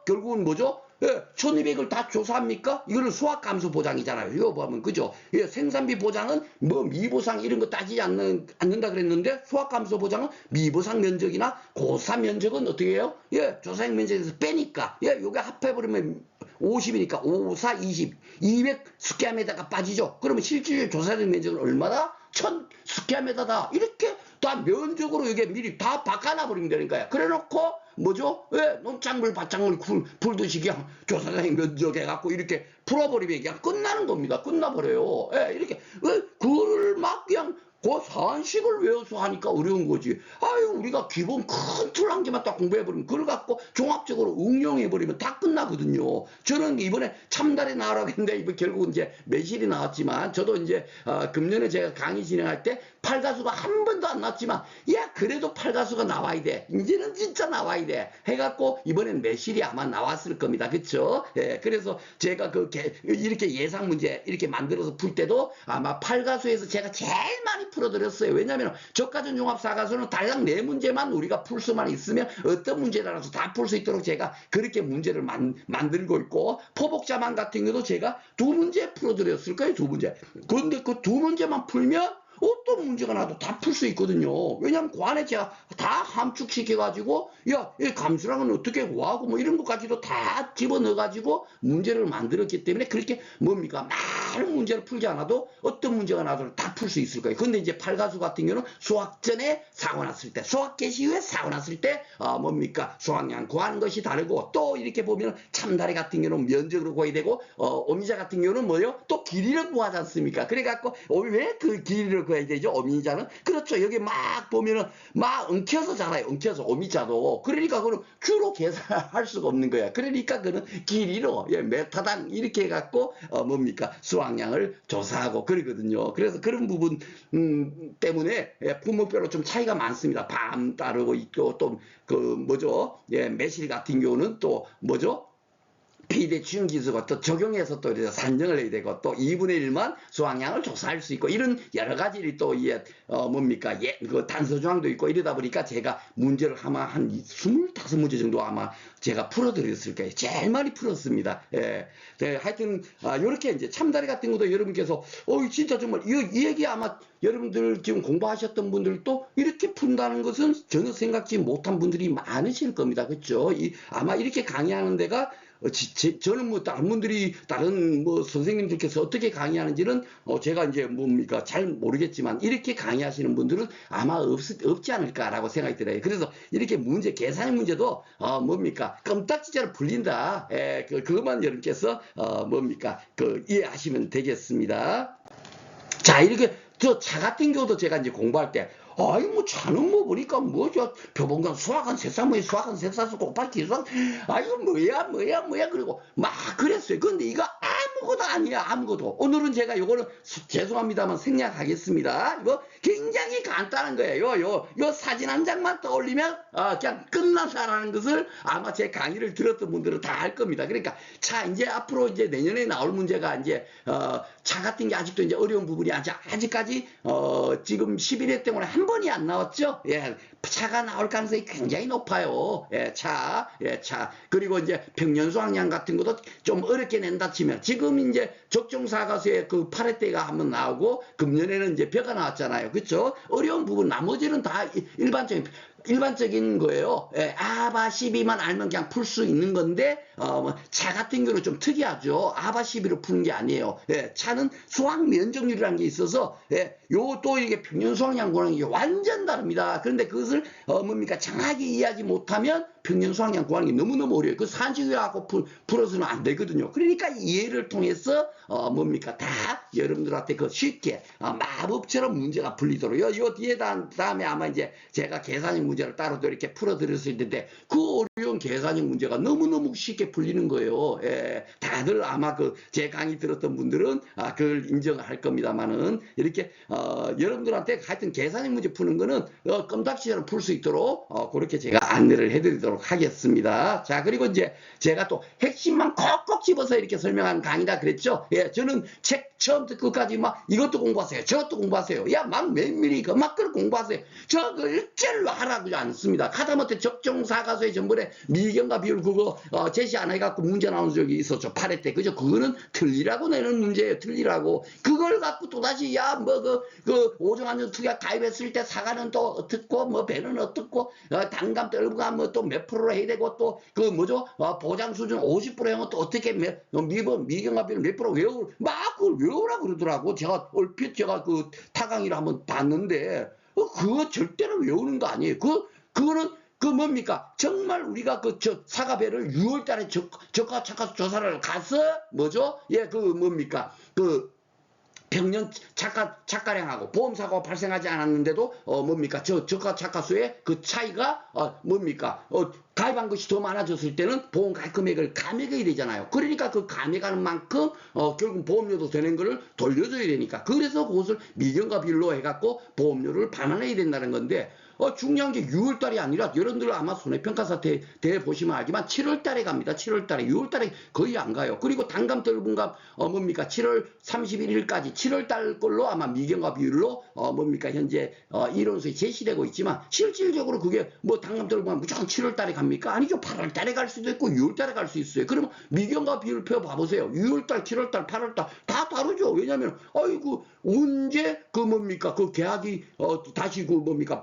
결국은 뭐죠? 예, 1200을 다 조사합니까? 이거는 수학감소 보장이잖아요. 이거 보면, 그죠? 예, 생산비 보장은 뭐 미보상 이런 거 따지지 않는다 그랬는데 수학감소 보장은 미보상 면적이나 고사 면적은 어떻게 해요? 예, 조사액 면적에서 빼니까, 예, 요게 합해버리면 50이니까 5, 4, 20, 200 스퀘어미터가 빠지죠. 그러면 실질적 조사액 면적은 얼마다? 1000 스퀘어미터다. 이렇게 다 면적으로 이게 미리 다 바꿔놔버리면 되는 거야. 그래 놓고 뭐죠? 예, 논작물, 밭작물 풀듯이 그냥 조사장 면적 해갖고 이렇게 풀어버리면 그냥 끝나는 겁니다. 끝나버려요. 예, 이렇게, 그거를 막 그냥 그 사안식을 외워서 하니까 어려운 거지. 아유, 우리가 기본 큰 틀 한 개만 딱 공부해버리면 그걸 갖고 종합적으로 응용해버리면 다 끝나거든요. 저는 이번에 참달에 나오라고 했는데, 이번 결국은 이제 매실이 나왔지만, 저도 이제, 금년에 제가 강의 진행할 때 팔가수가 한 번도 안 나왔지만, 야, 그래도 팔가수가 나와야 돼. 이제는 진짜 나와야 돼. 해갖고, 이번엔 매실이 아마 나왔을 겁니다. 그쵸? 예, 그래서 제가 이렇게 예상 문제 이렇게 만들어서 풀 때도 아마 팔가수에서 제가 제일 많이 풀어드렸어요. 왜냐하면 저가전 종합사가수는 달랑 4문제만 우리가 풀 수만 있으면 어떤 문제라서 다 풀 수 있도록 제가 그렇게 문제를 만들고 있고, 포복자만 같은 경우도 제가 2문제 풀어드렸을 거예요. 2문제. 그런데 그 2문제만 풀면 어떤 문제가 나도 다 풀 수 있거든요. 왜냐하면 관에 제가 다 함축시켜가지고, 야, 이 감수량은 어떻게 구하고 뭐 이런 것까지도 다 집어넣어가지고 문제를 만들었기 때문에 그렇게 뭡니까? 많은 문제를 풀지 않아도 어떤 문제가 나도 다 풀 수 있을 거예요. 근데 이제 팔가수 같은 경우는 수학 전에 사고 났을 때, 수학 개시 후에 사고 났을 때, 뭡니까? 수학량 구하는 것이 다르고, 또 이렇게 보면 참다리 같은 경우는 면적으로 구해야 되고, 오미자 같은 경우는 뭐요? 또 길이를 구하지 않습니까? 그래갖고, 왜 그 길이를 구해야 되죠? 오미자는? 그렇죠. 여기 막 보면은 막 엉켜서 자라요. 엉켜서 오미자도. 그러니까 그는 주로 계산할 수가 없는 거야. 그러니까 그는 길이로, 예, 메타당 이렇게 해갖고, 뭡니까? 수확량을 조사하고 그러거든요. 그래서 그런 부분, 때문에, 예, 품목별로 좀 차이가 많습니다. 밤 따르고 있고, 또, 뭐죠? 예, 매실 같은 경우는 또, 뭐죠? 비대칭 기수가 또 적용해서 또 이제 산정을 해야 되고, 또 2분의 1만 수확량을 조사할 수 있고, 이런 여러 가지를 또 뭡니까? 예, 그 단서 조항도 있고 이러다 보니까 제가 문제를 아마 한 25문제 정도 아마 제가 풀어드렸을 거예요. 제일 많이 풀었습니다. 예. 네, 하여튼, 요렇게 이제 참다리 같은 것도 여러분께서, 진짜 정말, 이 얘기 아마 여러분들 지금 공부하셨던 분들도 이렇게 푼다는 것은 전혀 생각지 못한 분들이 많으실 겁니다. 그렇죠? 아마 이렇게 강의하는 데가, 저는 뭐 다른 분들이 다른 뭐 선생님들께서 어떻게 강의하는지는 제가 이제 뭡니까 잘 모르겠지만, 이렇게 강의하시는 분들은 아마 없지 않을까라고 생각이 들어요. 그래서 이렇게 계산 문제도 뭡니까 껌딱지처럼 풀린다. 그것만 여러분께서 뭡니까 이해하시면 되겠습니다. 자, 이렇게 저 차 같은 경우도 제가 이제 공부할 때, 아이, 뭐, 차는 뭐, 보니까, 뭐, 표본관 수학은 세사무의 수학은 세사수 곱하기 기수학, 아이고, 뭐야, 그리고, 막 그랬어요. 근데 이거 아무것도 아니야, 아무것도. 오늘은 제가 요거는, 죄송합니다만 생략하겠습니다. 이거 굉장히 간단한 거예요. 요 사진 한 장만 떠올리면, 그냥 끝난다라는 것을 아마 제 강의를 들었던 분들은 다 알 겁니다. 그러니까, 이제 앞으로 이제 내년에 나올 문제가 이제, 차 같은 게 아직도 이제 어려운 부분이 아직까지, 지금 11회 때문에 한 번이 안 나왔죠. 예, 차가 나올 가능성이 굉장히 높아요. 예, 차. 그리고 이제 평년 수확량 같은 것도 좀 어렵게 낸다 치면, 지금 이제 적정사가수의 그 8회대가 한번 나오고, 금년에는 이제 벼가 나왔잖아요. 그렇죠? 어려운 부분, 나머지는 다 일반적인 거예요. 예, 아바 12만 알면 그냥 풀 수 있는 건데, 차 같은 경우는 좀 특이하죠. 아바 12로 푸는 게 아니에요. 예, 차는 수확 면적률이라는 게 있어서, 예, 또 이게 평년 수확량 구하는 게 완전 다릅니다. 그런데 그것을, 뭡니까, 정확히 이해하지 못하면 평년 수학량 구하는 게 너무너무 어려워요. 그 산식해갖고 풀어서는 안 되거든요. 그러니까 이해를 통해서 뭡니까 다 여러분들한테 그 쉽게 마법처럼 문제가 풀리도록 요 뒤에 다음에 아마 이제 제가 계산형 문제를 따로 또 이렇게 풀어드릴 수 있는데 그 어려운 계산형 문제가 너무너무 쉽게 풀리는 거예요. 예, 다들 아마 그 제 강의 들었던 분들은 그걸 인정할 겁니다만은 이렇게 여러분들한테 하여튼 계산형 문제 푸는 거는 껌딱지처럼 풀 수 있도록 그렇게 제가 안내를 해드리도록 하겠습니다. 자, 그리고 이제 제가 또 핵심만 콕콕 집어서 이렇게 설명한 강의다 그랬죠. 예, 저는 책 처음부터 끝까지 막 이것도 공부하세요, 저것도 공부하세요. 야, 막 면밀히 막 그걸 공부하세요. 저거 일절로 하라고 않습니다. 하다못해 적정사가수의 전번에 미경과 비율 그거 제시 안 해갖고 문제 나온 적이 있었죠. 8회 때. 그죠? 그거는 틀리라고 내는 문제예요. 틀리라고. 그걸 갖고 또다시 야, 뭐 그 오정환전 투자 가입했을 때 사과는 또 어떻고 뭐 배는 어떻고 단감 떨부가 뭐 또 몇 프로로 해야 되고 또 그 뭐죠? 보장 수준 50% 형은 또 어떻게 미경과 비율 몇 프로 막 그걸 외우라고 그러더라고. 제가 얼핏 제가 그 타강의를 한번 봤는데 그거 절대로 외우는 거 아니에요. 그거는 그 뭡니까? 정말 우리가 그 사과배를 6월 달에 적합 조사를 가서 뭐죠? 예, 그 뭡니까? 그 평년 착가량하고 보험사고가 발생하지 않았는데도 뭡니까 저가 착가수의 그 차이가 뭡니까 가입한 것이 더 많아졌을 때는 보험 가입 금액을 감액해야 되잖아요. 그러니까 그 감액하는 만큼 결국 보험료도 되는 거를 돌려줘야 되니까 그래서 그것을 미경과 비율로 해갖고 보험료를 반환해야 된다는 건데 중요한 게 6월달이 아니라 여러분들 아마 손해평가사 대회 보시면 알지만 7월달에 갑니다. 7월달에 6월달에 거의 안 가요. 그리고 단감 떨분감 뭡니까 7월 31일까지 7월달 걸로 아마 미경과 비율로 뭡니까 현재 이론서에 제시되고 있지만 실질적으로 그게 뭐 단감 떨분감 무조건 7월달에 갑니까? 아니죠. 8월달에 갈 수도 있고 6월달에 갈 수 있어요. 그러면 미경과 비율 표 봐보세요. 6월달, 7월달, 8월달 다 다르죠. 왜냐하면 아이고 언제 그 뭡니까 그 계약이 다시 그 뭡니까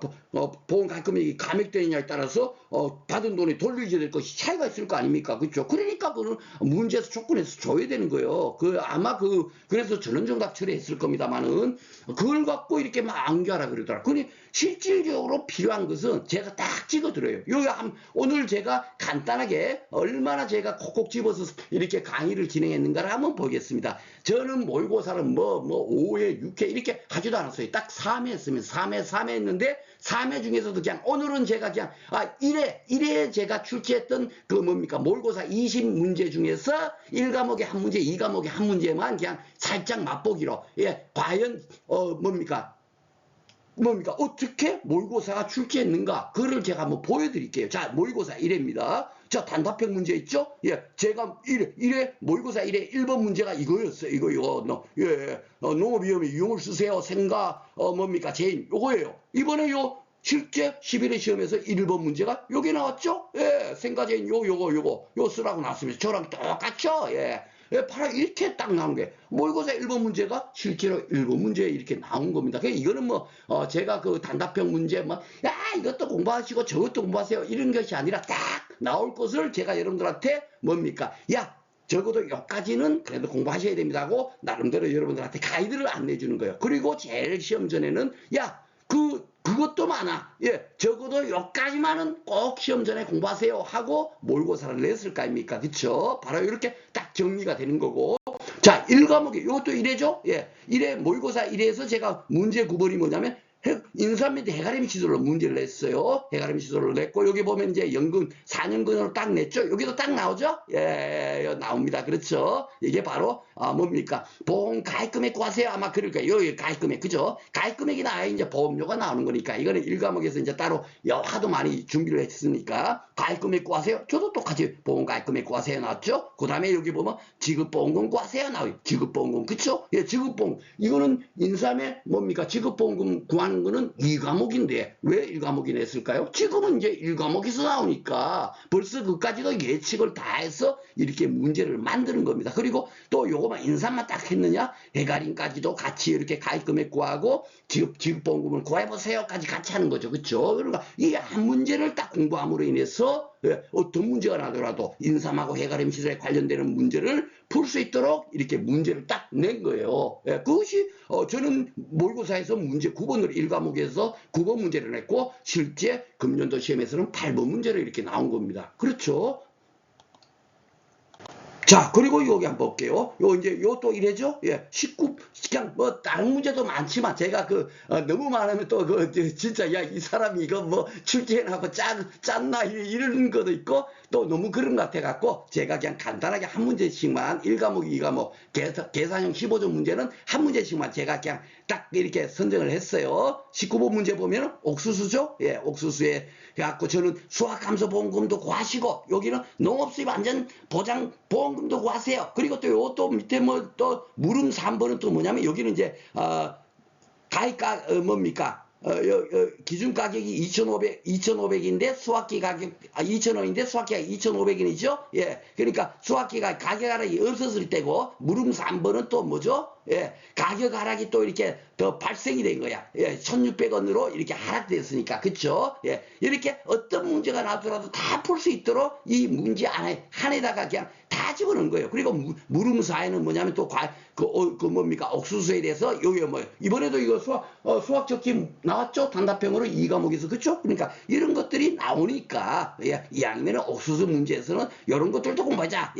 보험 가입금액이 감액되느냐에 따라서 받은 돈이 돌려줘야 될 것이 차이가 있을 거 아닙니까? 그렇죠? 그러니까 그는 문제에서 조건에서 줘야 되는 거예요. 아마 그래서 전원정답 처리했을 겁니다만은 그걸 갖고 이렇게 막 암기하라 그러더라. 그러니 실질적으로 필요한 것은 제가 딱 찍어드려요. 오늘 제가 간단하게 얼마나 제가 콕콕 집어서 이렇게 강의를 진행했는가를 한번 보겠습니다. 저는 모의고사를 뭐 5회, 6회 이렇게 하지도 않았어요. 딱 3회 했으면 3회 했는데 3회 중에서도 그냥 오늘은 제가 그냥 1회 제가 출제했던 그 뭡니까 모의고사 20문제 중에서 1과목에 한 문제, 2과목에 한 문제만 그냥 살짝 맛보기로 예, 과연 뭡니까 어떻게 모의고사가 출제했는가 그를 제가 한번 보여드릴게요. 자, 모의고사 1회입니다. 자, 단답형 문제 있죠? 예, 제가 1회 모의고사 1회 1번 문제가 이거였어요. 이거 농업위험에 유용을 쓰세요. 생가 뭡니까 제인 요거예요. 이번에 실제 11회 시험에서 1번 문제가 요게 나왔죠? 예, 생가제인 요거 쓰라고 나왔습니다. 저랑 똑같죠? 예. 예, 바로 이렇게 딱 나온 게 모의고사 1번 문제가 실제로 1번 문제에 이렇게 나온 겁니다. 그러니까 이거는 제가 그 단답형 문제 이것도 공부하시고 저것도 공부하세요 이런 것이 아니라 딱 나올 것을 제가 여러분들한테 뭡니까 적어도 여기까지는 그래도 공부하셔야 됩니다고 나름대로 여러분들한테 가이드를 안내주는 거예요. 그리고 제일 시험 전에는 그것도 많아. 예, 적어도 여기까지만은 꼭 시험 전에 공부하세요 하고 모의고사를 냈을 거 아닙니까? 그쵸? 바로 이렇게 딱 정리가 되는 거고. 자, 1과목에 이것도 1회죠? 예, 1회 모의고사 1회에서 제가 문제 구번이 뭐냐면 인수한 및 해가림 시설로 문제를 냈어요. 해가림 시설로 냈고 여기 보면 이제 연금 4년근으로 딱 냈죠. 여기도 딱 나오죠. 예, 나옵니다. 그렇죠. 이게 바로 뭡니까 보험 가입금액 구하세요. 아마 그럴 거예요. 여기 가입금액 그죠. 가입금액이 나와야 이제 보험료가 나오는 거니까 이거는 1과목에서 이제 따로 하도 많이 준비를 했으니까 가입금액 구하세요. 저도 똑같이 보험 가입금액 구하세요 나왔죠. 그 다음에 여기 보면 지급보험금 구하세요 나와요. 지급보험금 그쵸. 예, 지급보험 이거는 인수함에 뭡니까 지급보험금 구하는 거는 2과목인데 왜 1과목이 냈을까요? 지금은 이제 1과목에서 나오니까 벌써 그까지도 예측을 다 해서 이렇게 문제를 만드는 겁니다. 그리고 또 요거만 인삼만 딱 했느냐 해가림까지도 같이 이렇게 가입금액 구하고 지급보험금을 구해보세요까지 같이 하는 거죠. 그렇죠? 그러니까 이 한 문제를 딱 공부함으로 인해서 해서 어떤 문제가 나더라도 인삼하고 해가림 시설에 관련되는 문제를 풀 수 있도록 이렇게 문제를 딱 낸 거예요. 그것이 저는 모의고사에서 문제 9번으로 1과목에서 9번 문제를 냈고 실제 금년도 시험에서는 8번 문제로 이렇게 나온 겁니다. 그렇죠? 자, 그리고 여기 한번 볼게요. 요 이제 요 또 이래죠? 19 그냥 뭐 다른 문제도 많지만 제가 너무 많으면 또 진짜 야 이 사람이 이거 뭐 출제해나고 짰나 이런 것도 있고 또 너무 그런 것 같아 갖고 제가 그냥 간단하게 한 문제씩만 1과목, 2과목 계산형 15점 문제는 한 문제씩만 제가 그냥 딱 이렇게 선정을 했어요. 19번 문제 보면 옥수수죠? 옥수수에 해갖고 저는 수학감소보험금도 구하시고 여기는 농업수입 안전 보장 보험금도 구하세요. 그리고 또 요 또 밑에 뭐 또 물음 3번은 또 뭐냐면 여기는 이제 가입가 뭡니까? 기준 가격이 2,500인데 수학기 가격 2,000원인데 수학기가 2,500원이죠. 그러니까 수학기가 가격 하락이 없었을 때고 물음 3번은 또 뭐죠? 가격 하락이 또 이렇게 더 발생이 된 거야. 1,600원으로 이렇게 하락됐으니까. 그쵸? 이렇게 어떤 문제가 나더라도 다 풀 수 있도록 이 문제 한에다가 그냥 다 집어넣은 거예요. 그리고 물음 4에는 뭐냐면 또 뭡니까? 옥수수에 대해서 여기 뭐 이번에도 이거 수학 적기 나왔죠? 단답형으로 2과목에서. 그쵸? 그러니까 이런 것들이 나오니까 2학년에는 옥수수 문제에서는 이런 것들도 공부하자.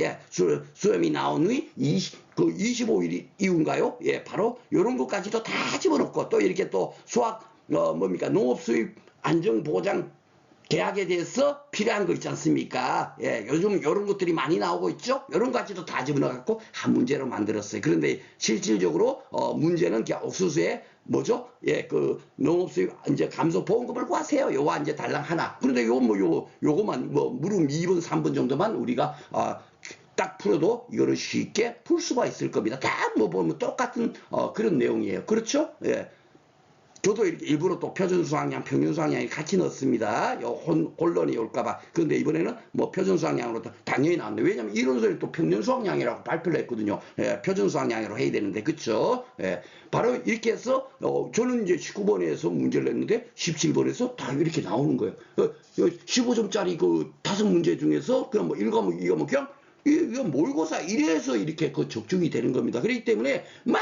수험이 나온 후에 25일 이후인가요? 바로 이런 것까지도 다 집어넣고 또 이렇게 또 수학 뭡니까? 농업수입 안정보장 계약에 대해서 필요한 거 있지 않습니까? 요즘 이런 것들이 많이 나오고 있죠? 이런 것까지도 다 집어넣어갖고 한 문제로 만들었어요. 그런데 실질적으로 문제는 그냥 옥수수에 뭐죠? 농업수입 이제 감소보험금을 구하세요. 요거 이제 달랑 하나. 그런데 요거만 물음 2번, 3번 정도만 우리가 딱 풀어도 이거를 쉽게 풀 수가 있을 겁니다. 다 뭐 보면 똑같은 그런 내용이에요. 그렇죠? 저도 일부러 또 표준수학량, 평균수학량이 같이 넣습니다. 혼론이 올까봐. 그런데 이번에는 뭐 표준수학량으로 당연히 나왔는데, 왜냐면 이론서는 또 평균수학량이라고 발표를 했거든요. 표준수학량으로 해야 되는데, 그쵸? 바로 이렇게 해서, 저는 이제 19번에서 문제를 냈는데, 17번에서 다 이렇게 나오는 거예요. 15점짜리 그 5문제 중에서 그냥 뭐 1과목, 2과목 그냥 이거 모의고사 1에서 이렇게 적중이 되는 겁니다. 그렇기 때문에 막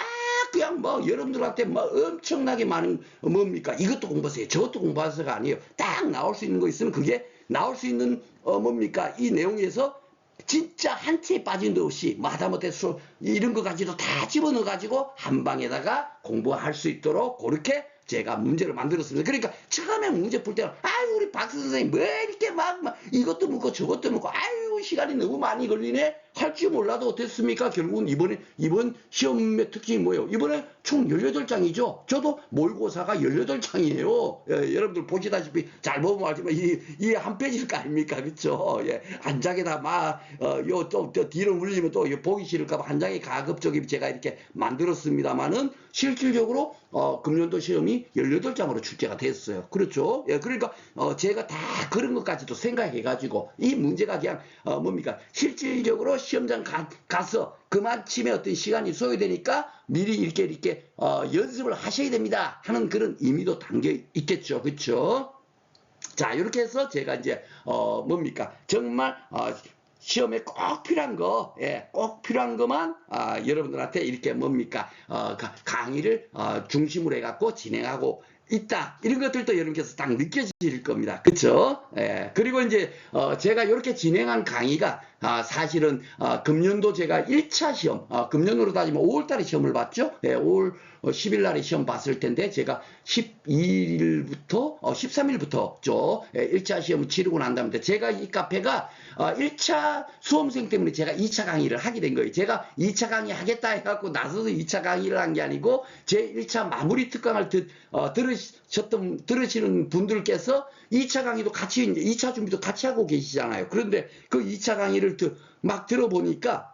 그냥 뭐 여러분들한테 뭐 엄청나게 많은 뭡니까? 이것도 공부하세요. 저것도 공부하세요가 아니에요. 딱 나올 수 있는 거 있으면 그게 나올 수 있는 뭡니까? 이 내용에서 진짜 한 치에 빠진 데 없이 마다못해 이런 거 가지고 다 집어넣어 가지고 한 방에다가 공부할 수 있도록 그렇게 제가 문제를 만들었습니다. 그러니까 처음에 문제 풀 때는 아유 우리 박수 선생님 왜 이렇게 막 이것도 묻고 저것도 묻고 아유 시간이 너무 많이 걸리네 할 줄 몰라도 어땠습니까? 결국은 이번 시험의 특징이 뭐예요? 이번에 총 18장이죠. 저도 모의고사가 18장이에요. 여러분들 보시다시피 잘 보면 알지만 이 한 페이지일 거 아닙니까? 그쵸? 한 장에다 또 뒤로 물리면 또 보기 싫을까봐 한 장에 가급적이 제가 이렇게 만들었습니다만은 실질적으로 금년도 시험이 18장으로 출제가 됐어요. 그렇죠? 그러니까 제가 다 그런 것까지도 생각해가지고 이 문제가 그냥 뭡니까? 실질적으로 시험장 가서 그만침에 어떤 시간이 소요되니까 미리 이렇게 연습을 하셔야 됩니다 하는 그런 의미도 담겨 있겠죠. 그렇죠? 자, 이렇게 해서 제가 이제 뭡니까? 정말 시험에 꼭 필요한 거, 꼭 필요한 것만 여러분들한테 이렇게 뭡니까? 강의를 중심으로 해갖고 진행하고 있다. 이런 것들도 여러분께서 딱 느껴질 겁니다. 그쵸? 그리고 이제 제가 이렇게 진행한 강의가 사실은 금년도 제가 1차 시험, 금년으로 따지면 5월달에 시험을 봤죠? 5월 10일 날에 시험 봤을 텐데 제가 12일부터 13일부터죠. 1차 시험을 치르고 난 다음에 제가 이 카페가 1차 수험생 때문에 제가 2차 강의를 하게 된 거예요. 제가 2차 강의 하겠다 해갖고 나서서 2차 강의를 한 게 아니고 제 1차 마무리 특강을 들으시는 분들께서 2차 강의도 같이 이제 2차 준비도 같이 하고 계시잖아요. 그런데 그 2차 강의를 막 들어보니까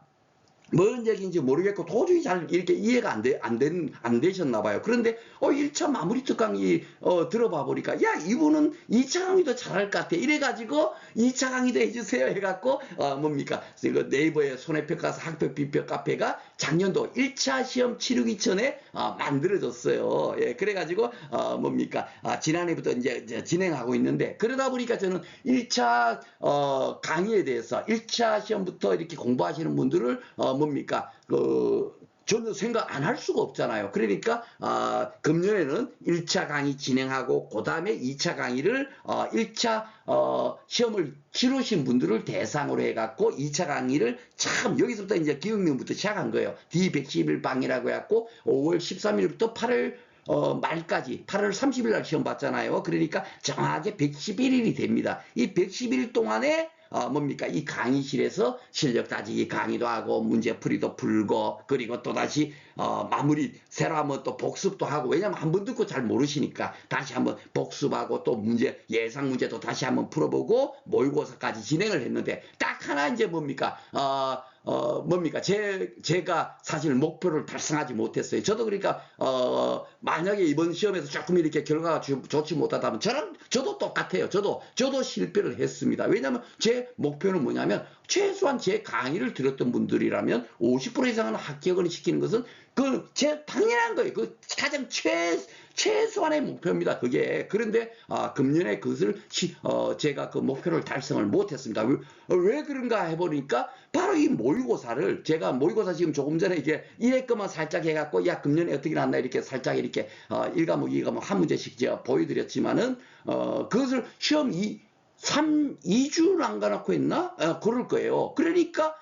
뭔 얘기인지 모르겠고 도저히 잘 이렇게 이해가 안 되셨나 봐요. 그런데 1차 마무리 특강이 들어봐 보니까 야 이분은 2차 강의도 잘할 것 같아. 이래가지고 2차 강의도 해주세요 해갖고 뭡니까 그 네이버의 손해평가사 학교 비평 카페가 작년도 1차 시험 치르기 전에 만들어졌어요. 예, 그래가지고 뭡니까 지난해부터 이제 진행하고 있는데 그러다 보니까 저는 1차 강의에 대해서 1차 시험부터 이렇게 공부하시는 분들을 뭡니까 전혀 생각 안 할 수가 없잖아요. 그러니까 금년에는 1차 강의 진행하고 그 다음에 2차 강의를 1차 시험을 치르신 분들을 대상으로 해갖고 2차 강의를 참 여기서부터 이제 기억력부터 시작한 거예요. D111방이라고 해갖고 5월 13일부터 8월 말까지 8월 30일 날 시험 봤잖아요. 그러니까 정확하게 111일이 됩니다. 이 111일 동안에 뭡니까 이 강의실에서 실력 따지기 강의도 하고 문제풀이도 풀고 그리고 또다시 마무리 새로 한번 또 복습도 하고 왜냐면 한 번 듣고 잘 모르시니까 다시 한번 복습하고 또 문제 예상 문제도 다시 한번 풀어보고 모의고사까지 진행을 했는데 딱 하나 이제 뭡니까 뭡니까 제가 사실 목표를 달성하지 못했어요. 저도 그러니까 만약에 이번 시험에서 조금 이렇게 결과가 좋지 못하다면 저도 똑같아요. 저도 실패를 했습니다. 왜냐하면 제 목표는 뭐냐면 최소한 제 강의를 들었던 분들이라면 50% 이상은 합격을 시키는 것은 제 당연한 거예요. 그 가장 최소한의 목표입니다. 그게. 그런데 금년에 그것을 제가 그 목표를 달성을 못했습니다. 왜 그런가 해보니까 바로 이 모의고사를 제가 모의고사 지금 조금 전에 이게 1회 것만 살짝 해갖고 야 금년에 어떻게 났나 이렇게 살짝 이렇게 1과목 2과목 한 문제씩 제가 보여드렸지만은 그것을 시험 2주 남겨놓고 했나? 그럴 거예요. 그러니까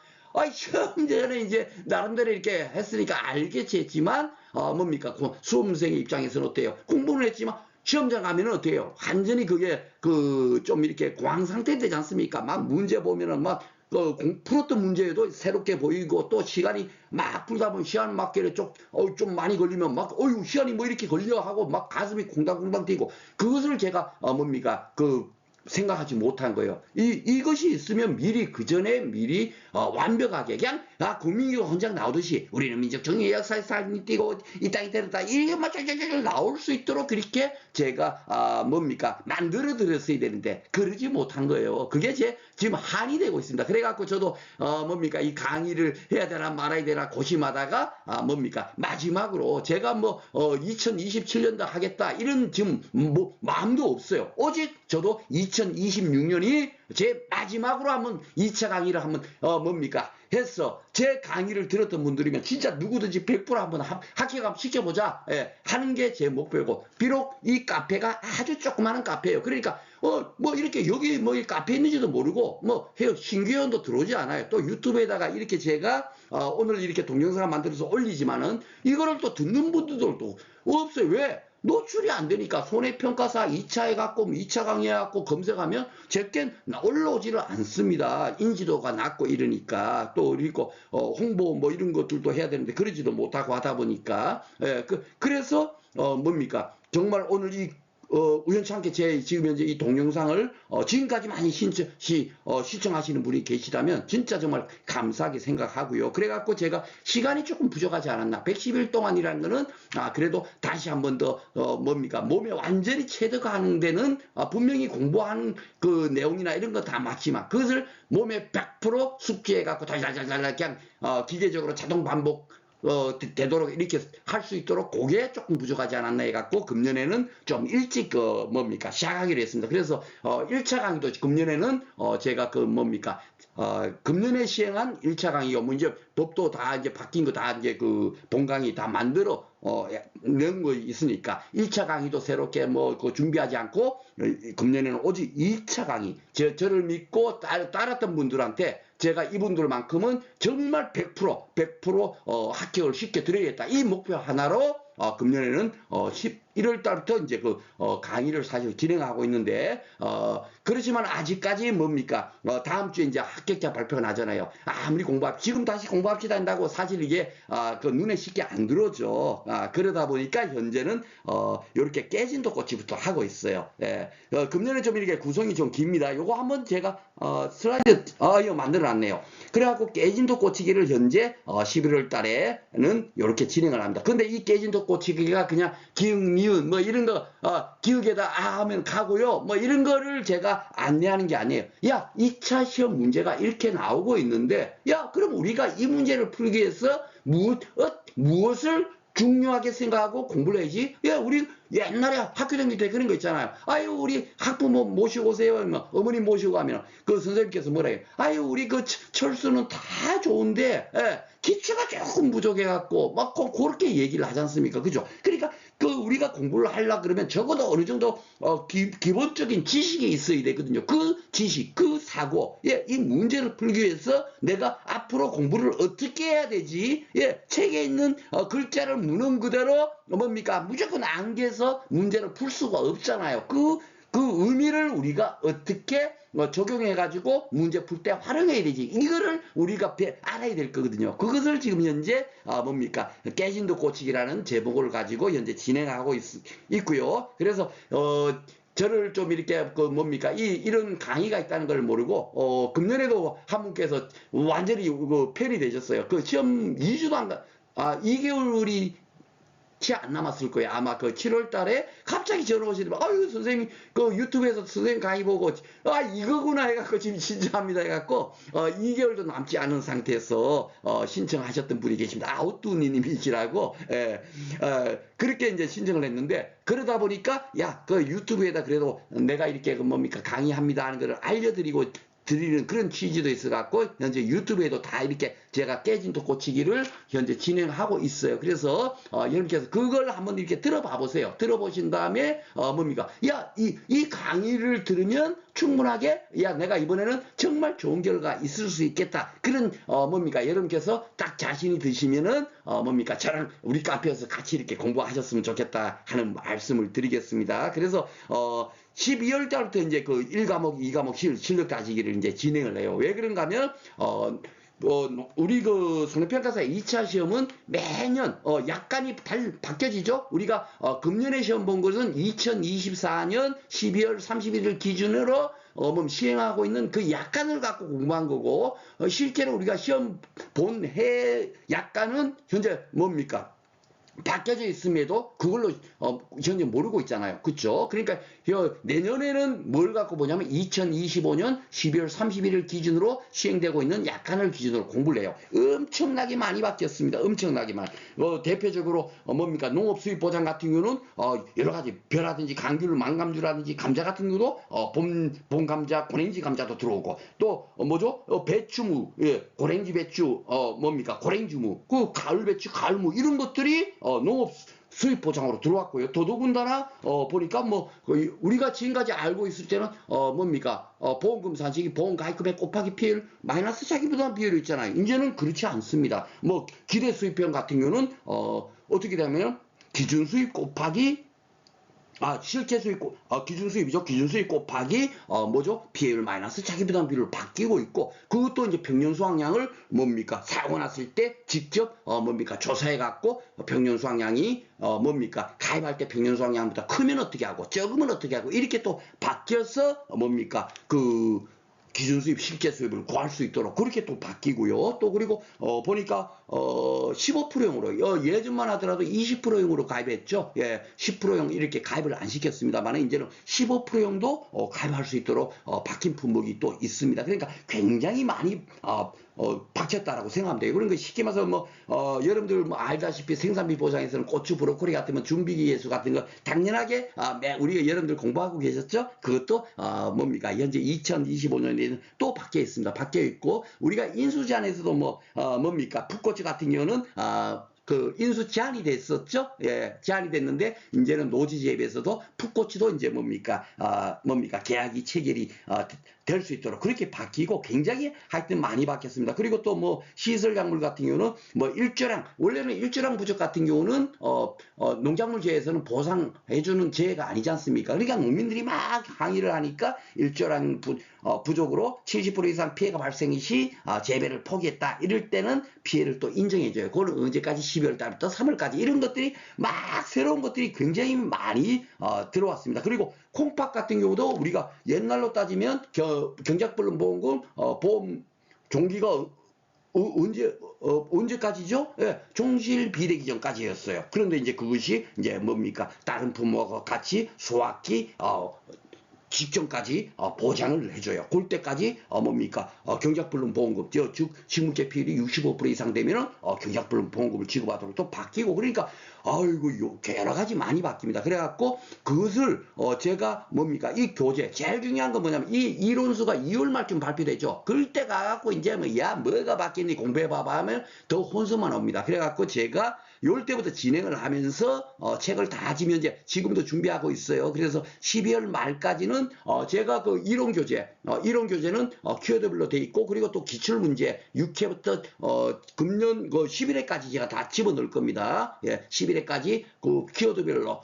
시험 전에 이제 나름대로 이렇게 했으니까 알겠지 했지만 뭡니까 수험생의 입장에서는 어때요? 공부는 했지만 시험장 가면은 어때요? 완전히 그게 좀 이렇게 공황 상태 되지 않습니까? 막 문제 보면은 막 풀었던 문제에도 새롭게 보이고 또 시간이 막 풀다 보면 시간 맞게 좀 많이 걸리면 막 시간이 뭐 이렇게 걸려 하고 막 가슴이 콩당콩당 뛰고 그것을 제가 뭡니까 생각하지 못한 거예요. 이것이 있으면 그 전에 미리 완벽하게 그냥 국민교육 헌장 나오듯이 우리는 민족 정의 역사의 삶이 뛰고 이 땅이 되었다 이게 막 쫙쫙쫙 나올 수 있도록 그렇게 제가 만들어 드렸어야 되는데 그러지 못한 거예요. 그게 지금 한이 되고 있습니다. 그래갖고 저도 이 강의를 해야 되나 말아야 되나 고심하다가 마지막으로 제가 2027년도 하겠다 이런 지금 마음도 없어요. 오직 저도 2026년이 제 마지막으로 한번 2차 강의를 한번 해서 제 강의를 들었던 분들이면 진짜 누구든지 100% 한번 합격 한번 시켜보자 하는 게 제 목표고 비록 이 카페가 아주 조그마한 카페예요. 그러니까 이렇게 여기 이 카페 있는지도 모르고 신규회원도 들어오지 않아요. 또 유튜브에다가 이렇게 제가 오늘 이렇게 동영상을 만들어서 올리지만은 이거를 또 듣는 분들도 없어요. 왜? 노출이 안 되니까 손해평가사 2차 해갖고 2차 강의해갖고 검색하면 제게 올라오지를 않습니다. 인지도가 낮고 이러니까 또 그리고 홍보 이런 것들도 해야 되는데 그러지도 못하고 하다 보니까 그래서 정말 오늘 이 우연찮게 지금 현재 이 동영상을 지금까지 많이 시청하시는 분이 계시다면 진짜 정말 감사하게 생각하고요. 그래갖고 제가 시간이 조금 부족하지 않았나. 110일 동안이라는 거는 그래도 다시 한 번 더 몸에 완전히 체득하는 데는 분명히 공부하는 그 내용이나 이런 거 다 맞지만 그것을 몸에 100% 숙지해갖고 달달달달 그냥 기계적으로 자동 반복 되도록 이렇게 할 수 있도록 그게 조금 부족하지 않았나 해갖고 금년에는 좀 일찍 시작하기로 했습니다. 그래서 1차 강의도 금년에는 제가 금년에 시행한 1차 강의가 이제 법도 다 이제 바뀐 거 다 이제 본강의 다 만들어 낸 거 있으니까 1차 강의도 새롭게 준비하지 않고 금년에는 오직 2차 강의 저를 믿고 따랐던 분들한테 제가 이분들만큼은 정말 100% 합격을 시켜드리겠다. 이 목표 하나로 금년에는 11월 달부터 이제 강의를 사실 진행하고 있는데, 그렇지만 아직까지 뭡니까? 다음 주에 이제 합격자 발표가 나잖아요. 아무리 지금 다시 공부합시다 한다고 사실 이게, 그 눈에 쉽게 안 들어오죠. 그러다 보니까 현재는, 요렇게 깨진 독꼬치부터 하고 있어요. 예. 금년에 좀 이렇게 구성이 좀 깁니다. 요거 한번 제가, 슬라이드, 이거 만들어 놨네요. 그래갖고 깨진 독꼬치기를 현재, 11월 달에는 요렇게 진행을 합니다. 근데 이 깨진 독꼬치기가 그냥 기흥, 미은, 뭐 이런 거, 기억에다 하면 가고요. 뭐 이런 거를 제가 안내하는 게 아니에요. 야, 2차 시험 문제가 이렇게 나오고 있는데, 야, 그럼 우리가 이 문제를 풀기 위해서 무엇을 중요하게 생각하고 공부를 해야지? 야, 우리 옛날에 학교 다닐 때 그런 거 있잖아요. 아유, 우리 학부모 모시고 오세요. 뭐, 어머님 모시고 가면 그 선생님께서 뭐라 해요? 아유, 우리 그 철수는 다 좋은데, 기초가 조금 부족해갖고, 막 그렇게 얘기를 하지 않습니까? 그죠? 그러니까 우리가 공부를 하려 그러면 적어도 어느 정도 기본적인 지식이 있어야 되거든요. 그 지식, 그 사고, 이 문제를 풀기 위해서 내가 앞으로 공부를 어떻게 해야 되지? 책에 있는 글자를 무는 그대로 뭡니까? 무조건 안개서 문제를 풀 수가 없잖아요. 그 의미를 우리가 어떻게 적용해가지고 문제 풀 때 활용해야 되지. 이거를 우리가 알아야 될 거거든요. 그것을 지금 현재 뭡니까? 깨진도 고치기라는 제목을 가지고 현재 진행하고 있고요. 그래서 저를 좀 이렇게 뭡니까 이런 강의가 있다는 걸 모르고 금년에도 한 분께서 완전히 팬이 되셨어요. 그 시험 2주도 안 2개월이 채 안 남았을 거예요. 아마 그 7월 달에 갑자기 전화 오시더라고요. 아유, 선생님, 그 유튜브에서 선생님 강의 보고, 이거구나 해갖고 지금 신청합니다 해갖고, 2개월도 남지 않은 상태에서, 신청하셨던 분이 계십니다. 아웃두니님이시라고, 그렇게 이제 신청을 했는데, 그러다 보니까, 야, 그 유튜브에다 그래도 내가 이렇게 뭡니까 강의합니다 하는 거를 알려드리고, 드리는 그런 취지도 있어갖고 현재 유튜브에도 다 이렇게 제가 깨진 독 고치기를 현재 진행하고 있어요. 그래서 여러분께서 그걸 한번 이렇게 들어봐 보세요. 들어보신 다음에 뭡니까? 야, 이 강의를 들으면 충분하게 야, 내가 이번에는 정말 좋은 결과 있을 수 있겠다. 그런 뭡니까? 여러분께서 딱 자신이 드시면은 뭡니까? 저랑 우리 카페에서 같이 이렇게 공부하셨으면 좋겠다 하는 말씀을 드리겠습니다. 그래서 12월 달부터 이제 그 1과목, 2과목 실력 따지기를 이제 진행을 해요. 왜 그런가 하면, 우리 그 손해평가사 2차 시험은 매년, 약간이 바뀌어지죠? 우리가, 금년에 시험 본 것은 2024년 12월 31일 기준으로 시행하고 있는 그 약관을 갖고 공부한 거고, 실제로 우리가 시험 본 해 약관은 현재 뭡니까? 바뀌어져 있음에도 그걸로 현재 모르고 있잖아요. 그렇죠? 그러니까 내년에는 뭘 갖고 보냐면 2025년 12월 31일 기준으로 시행되고 있는 약관을 기준으로 공부를 해요. 엄청나게 많이 바뀌었습니다. 엄청나게 많이. 대표적으로 뭡니까? 농업 수입 보장 같은 경우는 여러 가지 벼라든지 감귤, 망감주라든지 감자 같은 경우도 봄 감자, 고랭지 감자도 들어오고 또 뭐죠? 배추무, 고랭지 배추, 뭡니까? 고랭주무, 그 가을 배추, 가을무 이런 것들이 농업 수입 보장으로 들어왔고요. 더더군다나 보니까 우리가 지금까지 알고 있을 때는 뭡니까 보험금 산식이 보험 가입금액 곱하기 피해율 마이너스 자기부담 비율이 있잖아요. 이제는 그렇지 않습니다. 기대 수입형 같은 경우는 어떻게 되냐면 기준 수입 곱하기 실제 수입, 기준 수입이죠. 기준 수입 곱하기, 뭐죠? 피해율 마이너스 자기부담 비율을 바뀌고 있고, 그것도 이제 평년 수확량을 뭡니까? 사고 났을 때 직접, 뭡니까? 조사해갖고, 평년 수확량이, 뭡니까? 가입할 때 평년 수확량보다 크면 어떻게 하고, 적으면 어떻게 하고, 이렇게 또 바뀌어서, 뭡니까? 기준 수입, 실제 수입을 구할 수 있도록 그렇게 또 바뀌고요. 또 그리고 보니까 15%용으로 예전만 하더라도 20%용으로 가입했죠. 10%용 이렇게 가입을 안 시켰습니다만 이제는 15%용도 가입할 수 있도록 바뀐 품목이 또 있습니다. 그러니까 굉장히 많이 바뀌었다라고 생각하면 돼요. 그런 거 쉽게 말해서 여러분들 알다시피 생산비 보장에서는 고추, 브로콜리 같은 준비기 예수 같은 거 당연하게 우리가 여러분들 공부하고 계셨죠? 그것도 뭡니까? 현재 2025년에는 또 바뀌어 있습니다. 바뀌어 있고 우리가 인수지 안에서도 뭡니까? 풋고추 같은 경우는 그 인수 제한이 됐었죠. 예, 제한이 됐는데 이제는 노지재배에서도 풋고치도 이제 뭡니까 계약이 체결이 될 수 있도록 그렇게 바뀌고 굉장히 하여튼 많이 바뀌었습니다. 그리고 또 뭐 시설 작물 같은 경우는 뭐 일조량 원래는 일조량 부족 같은 경우는 농작물재해에서는 보상해주는 재해가 아니지 않습니까? 그러니까 농민들이 막 항의를 하니까 일조량 부족으로 70% 이상 피해가 발생이 시 재배를 포기했다. 이럴 때는 피해를 또 인정해줘요. 그거는 언제까지 12월 달부터 3월까지 이런 것들이 막 새로운 것들이 굉장히 많이 들어왔습니다. 그리고 콩팥 같은 경우도 우리가 옛날로 따지면 경작불능보험금 보험 종기가 언제까지죠? 예, 종실 비례 기전까지였어요. 그런데 이제 그것이 이제 뭡니까? 다른 부모와 같이 소학기, 직전까지 보장을 해줘요. 그때까지 경작불능보험금, 즉 식물재 피해율이 65% 이상 되면은 경작불능보험금을 지급하도록 또 바뀌고 그러니까 아이고 여러 가지 많이 바뀝니다. 그래갖고 그것을 제가 이 교재 제일 중요한 건 뭐냐면 이 이론서가 2월 말쯤 발표되죠. 그때 가갖고 이제 뭐가 바뀌니 공부해봐봐 하면 더 혼선만 옵니다. 그래갖고 제가 요 때부터 진행을 하면서 책을 다 지금 현재 지금도 준비하고 있어요. 그래서 12월 말까지는 제가 그 이론 교재는 키워드별로 돼 있고 그리고 또 기출 문제 6회부터 금년 그 11회까지 제가 다 집어넣을 겁니다. 예, 11회까지 그 키워드별로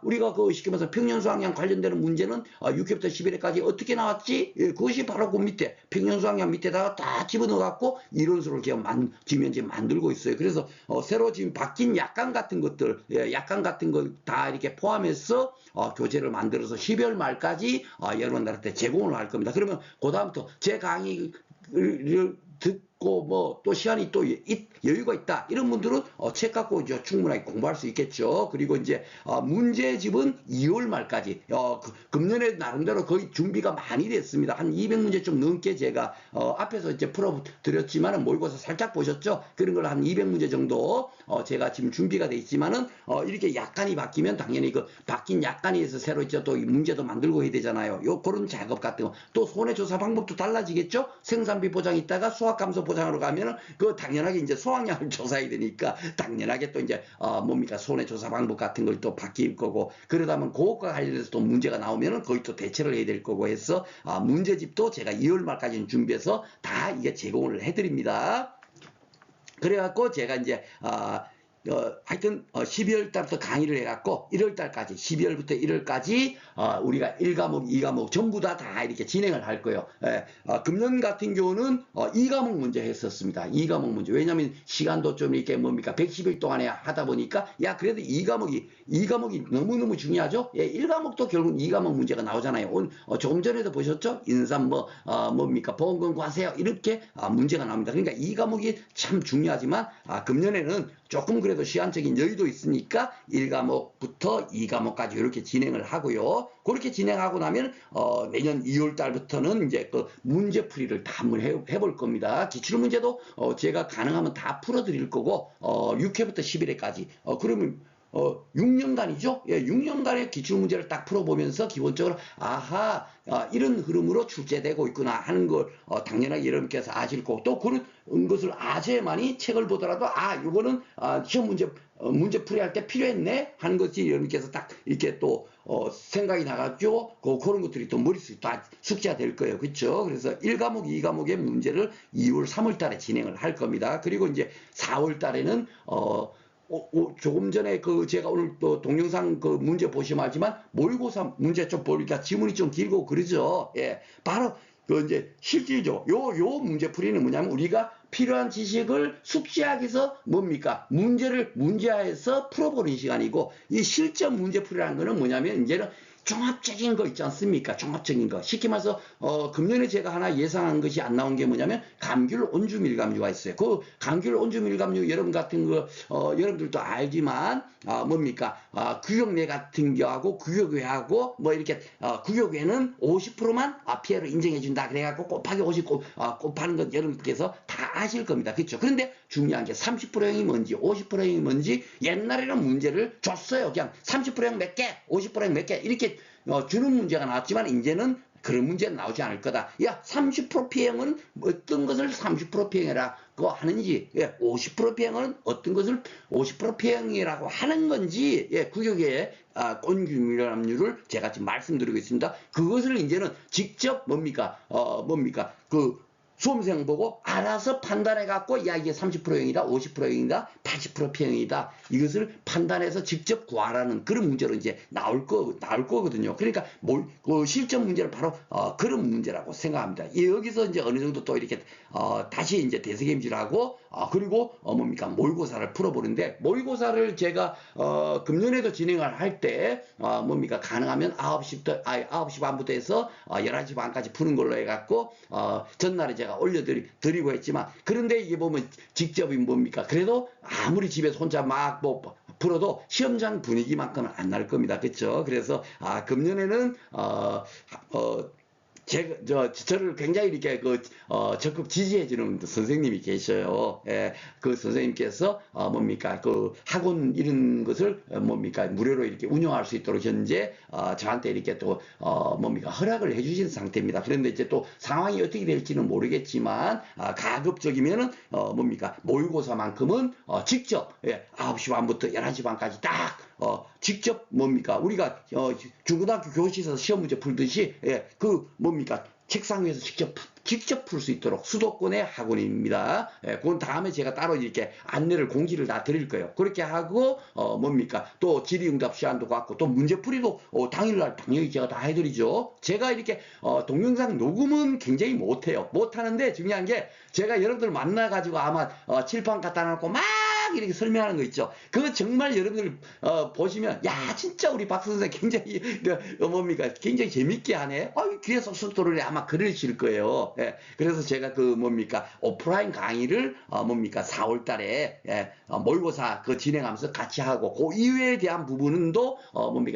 우리가 그 쉽게 말해서 평년수학량 관련되는 문제는 6회부터 11회까지 어떻게 나왔지? 예, 그것이 바로 그 밑에 평년수학량 밑에다가 다 집어넣어 갖고 이론서를 제가 지금 현재 만들고 있어요. 그래서 새로 지금 바뀐 약관 같은 것들, 약관 같은 걸 다 이렇게 포함해서 교재를 만들어서 12월 말까지 여러분들한테 제공을 할 겁니다. 그러면 그 다음부터 제 강의를 듣고 뭐 또 시간이 또 여유가 있다 이런 분들은 책 갖고 이제 충분하게 공부할 수 있겠죠. 그리고 이제 문제집은 2월 말까지 금년에 나름대로 거의 준비가 많이 됐습니다. 한 200문제 좀 넘게 제가 앞에서 이제 풀어드렸지만은 모의고사 살짝 보셨죠. 그런 걸 한 200문제 정도 제가 지금 준비가 돼 있지만은 이렇게 약관이 바뀌면 당연히 그 바뀐 약관에 의해서 새로 이제 또 문제도 만들고 해야 되잖아요. 그런 작업 같은 거 또 손해조사 방법도 달라지겠죠. 생산비 보장 있다가 수확감소 보장으로 가면은 그 당연하게 이제 수확량을 조사해야 되니까 당연하게 또 이제 손해조사 방법 같은 걸 또 바뀔 거고 그러다 보면 그것과 관련해서 또 문제가 나오면은 거의 또 대처를 해야 될 거고 해서 문제집도 제가 2월 말까지는 준비해서 다 이게 제공을 해드립니다. 그래갖고 제가 이제 하여튼 12월 달부터 강의를 해갖고 1월 달까지 12월부터 1월까지 우리가 1과목 2과목 전부 다 이렇게 진행을 할 거예요. 금년 같은 경우는 2과목 문제 했었습니다. 2과목 문제. 왜냐면 시간도 좀 이렇게 110일 동안에 하다 보니까 그래도 2과목이 너무너무 중요하죠. 1과목도 결국 2과목 문제가 나오잖아요. 조금 전에도 보셨죠? 인삼 보험금 과세요. 이렇게 문제가 나옵니다. 그러니까 2과목이 참 중요하지만 금년에는 조금 그래도 시간적인 여유도 있으니까 1과목부터 2과목까지 이렇게 진행을 하고요. 그렇게 진행하고 나면 내년 2월 달부터는 이제 그 문제풀이를 다 한번 해볼 겁니다. 기출문제도 제가 가능하면 다 풀어드릴 거고 6회부터 11회까지 그러면 6년간이죠? 6년간의 기출문제를 딱 풀어보면서 기본적으로 이런 흐름으로 출제되고 있구나 하는 걸 당연하게 여러분께서 아실 거고 또 그런 것을 아셔야만이 책을 보더라도 이거는 시험 문제 풀이할 때 필요했네 하는 것이 여러분께서 딱 이렇게 또 생각이 나가지고 그런 것들이 또 머릿속에 다 숙지가 될 거예요. 그렇죠? 그래서 1과목, 2과목의 문제를 2월, 3월 달에 진행을 할 겁니다. 그리고 이제 4월 달에는 조금 전에 제가 오늘 또 동영상 문제 보시면 알지만 모의고사 문제 좀 보니까 지문이 좀 길고 그러죠. 바로 이제 실질죠. 요 문제풀이는 뭐냐면 우리가 필요한 지식을 숙지하기 위해서 문제화해서 풀어보는 시간이고 이 실전 문제풀이라는 거는 뭐냐면 이제는 종합적인 거 있지 않습니까? 종합적인 거. 쉽게 말해서 금년에 제가 하나 예상한 것이 안 나온 게 뭐냐면 감귤 온주 밀감유가 있어요. 그 감귤 온주 밀감유 여러분 같은 거 여러분들도 알지만 구역내 같은 거하고 구역외하고 이렇게 구역외는 50%만 피해로 인정해 준다. 그래갖고 곱하기 50 곱하는 건 여러분께서 다 아실 겁니다. 그렇죠? 그런데 중요한 게 30%형이 뭔지 50%형이 뭔지 옛날에는 문제를 줬어요. 그냥 30%형 몇 개, 50%형 몇 개 이렇게 주는 문제가 나왔지만 이제는 그런 문제는 나오지 않을 거다. 야, 30% 피행은 어떤 것을 30% 피행해라 그 하는지, 예, 50% 피행은 어떤 것을 50% 피행이라고 하는 건지, 예, 구역의 꼰규밀감률을 제가 지금 말씀드리고 있습니다. 그것을 이제는 직접 뭡니까 그 수험생 보고 알아서 판단해 갖고, 야, 이게 30%형이다, 50%형이다, 80% 피형이다, 이것을 판단해서 직접 구하라는 그런 문제로 이제 나올 거거든요. 그러니까 그 실전 문제는 바로 그런 문제라고 생각합니다. 여기서 이제 어느 정도 또 이렇게 다시 이제 대세겜질하고, 그리고 모의고사를 풀어보는데, 모의고사를 제가 금년에도 진행을 할 때 가능하면 9시 반부터 해서 11시 반까지 푸는 걸로 해갖고 전날에 제가 올려드리고 했지만, 그런데 이게 보면 직접이 그래도 아무리 집에서 혼자 막 풀어도 시험장 분위기만큼은 안 날 겁니다. 그렇죠? 그래서 금년에는 저를 굉장히 이렇게 적극 지지해주는 선생님이 계셔요. 예, 그 선생님께서 그 학원 이런 것을 무료로 이렇게 운영할 수 있도록 현재 저한테 이렇게 또 허락을 해주신 상태입니다. 그런데 이제 또 상황이 어떻게 될지는 모르겠지만 가급적이면은 모의고사만큼은 직접, 예, 9시 반부터 11시 반까지 딱 직접 우리가 중고등학교 교실에서 시험 문제 풀듯이, 예, 책상 위에서 직접 풀 수 있도록 수도권의 학원입니다. 예, 그건 다음에 제가 따로 이렇게 안내를 공지를 다 드릴 거예요. 그렇게 하고 또 질의응답 시간도 갖고, 또 문제풀이도 당일날 당연히 제가 다 해드리죠. 제가 이렇게 동영상 녹음은 굉장히 못하는데, 중요한 게 제가 여러분들 만나가지고 아마 칠판 갖다 놓고 막 이렇게 설명하는 거 있죠. 그거 정말 여러분들 보시면, 야, 진짜 우리 박 선생 굉장히 굉장히 재밌게 하네. 귀에서 속도를 아마 그러실 거예요. 예, 그래서 제가 오프라인 강의를 4월 달에, 예, 모의고사 진행하면서 같이 하고, 그 이외에 대한 부분도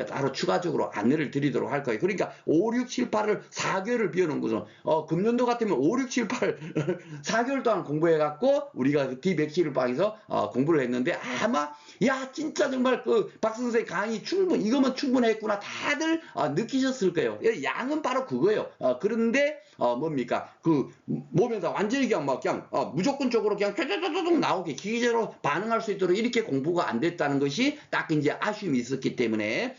따로 추가적으로 안내를 드리도록 할 거예요. 그러니까 5, 6, 7, 8을 4개월을 비워놓은 거죠. 금년도 같으면 5, 6, 7, 8 4개월 동안 공부해갖고 우리가 D107 방에서 공부를 했는데, 아마 야, 진짜 정말 박 선생님 강의 이거면 충분했구나 다들 느끼셨을 거예요. 양은 바로 그거예요. 그런데 몸에서 완전히 그냥 무조건적으로 그냥 쩌쩌쩌쩌 나오게 기계적으로 반응할 수 있도록 이렇게 공부가 안 됐다는 것이 딱 이제 아쉬움이 있었기 때문에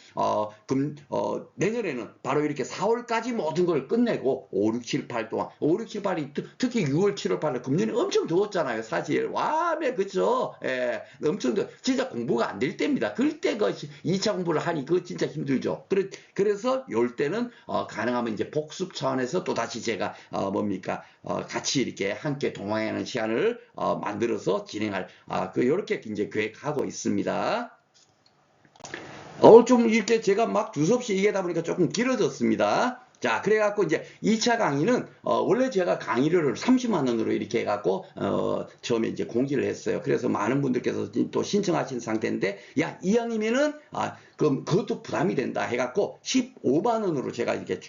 내년에는 바로 이렇게 4월까지 모든 걸 끝내고 5, 6, 7, 8 동안, 5, 6, 7, 8이 특히 6월, 7월, 8월 금년에 엄청 더웠잖아요. 사실 와매 그쵸? 예, 엄청 진짜 공부가 안 될 때입니다. 그때 2차 공부를 하니 그거 진짜 힘들죠. 그래서 요 때는 가능하면 이제 복습 차원에서 또 다시 제가 같이 이렇게 함께 동행하는 시간을 만들어서 진행할 요렇게 이제 계획하고 있습니다. 오늘 좀 이렇게 제가 막 두서없이 얘기하다 보니까 조금 길어졌습니다. 자, 그래갖고 이제 2차 강의는 원래 제가 강의료를 30만 원으로 이렇게 해갖고 처음에 이제 공지를 했어요. 그래서 많은 분들께서 또 신청하신 상태인데, 야, 이왕이면은 그럼 그것도 부담이 된다 해갖고 15만 원으로 제가 이렇게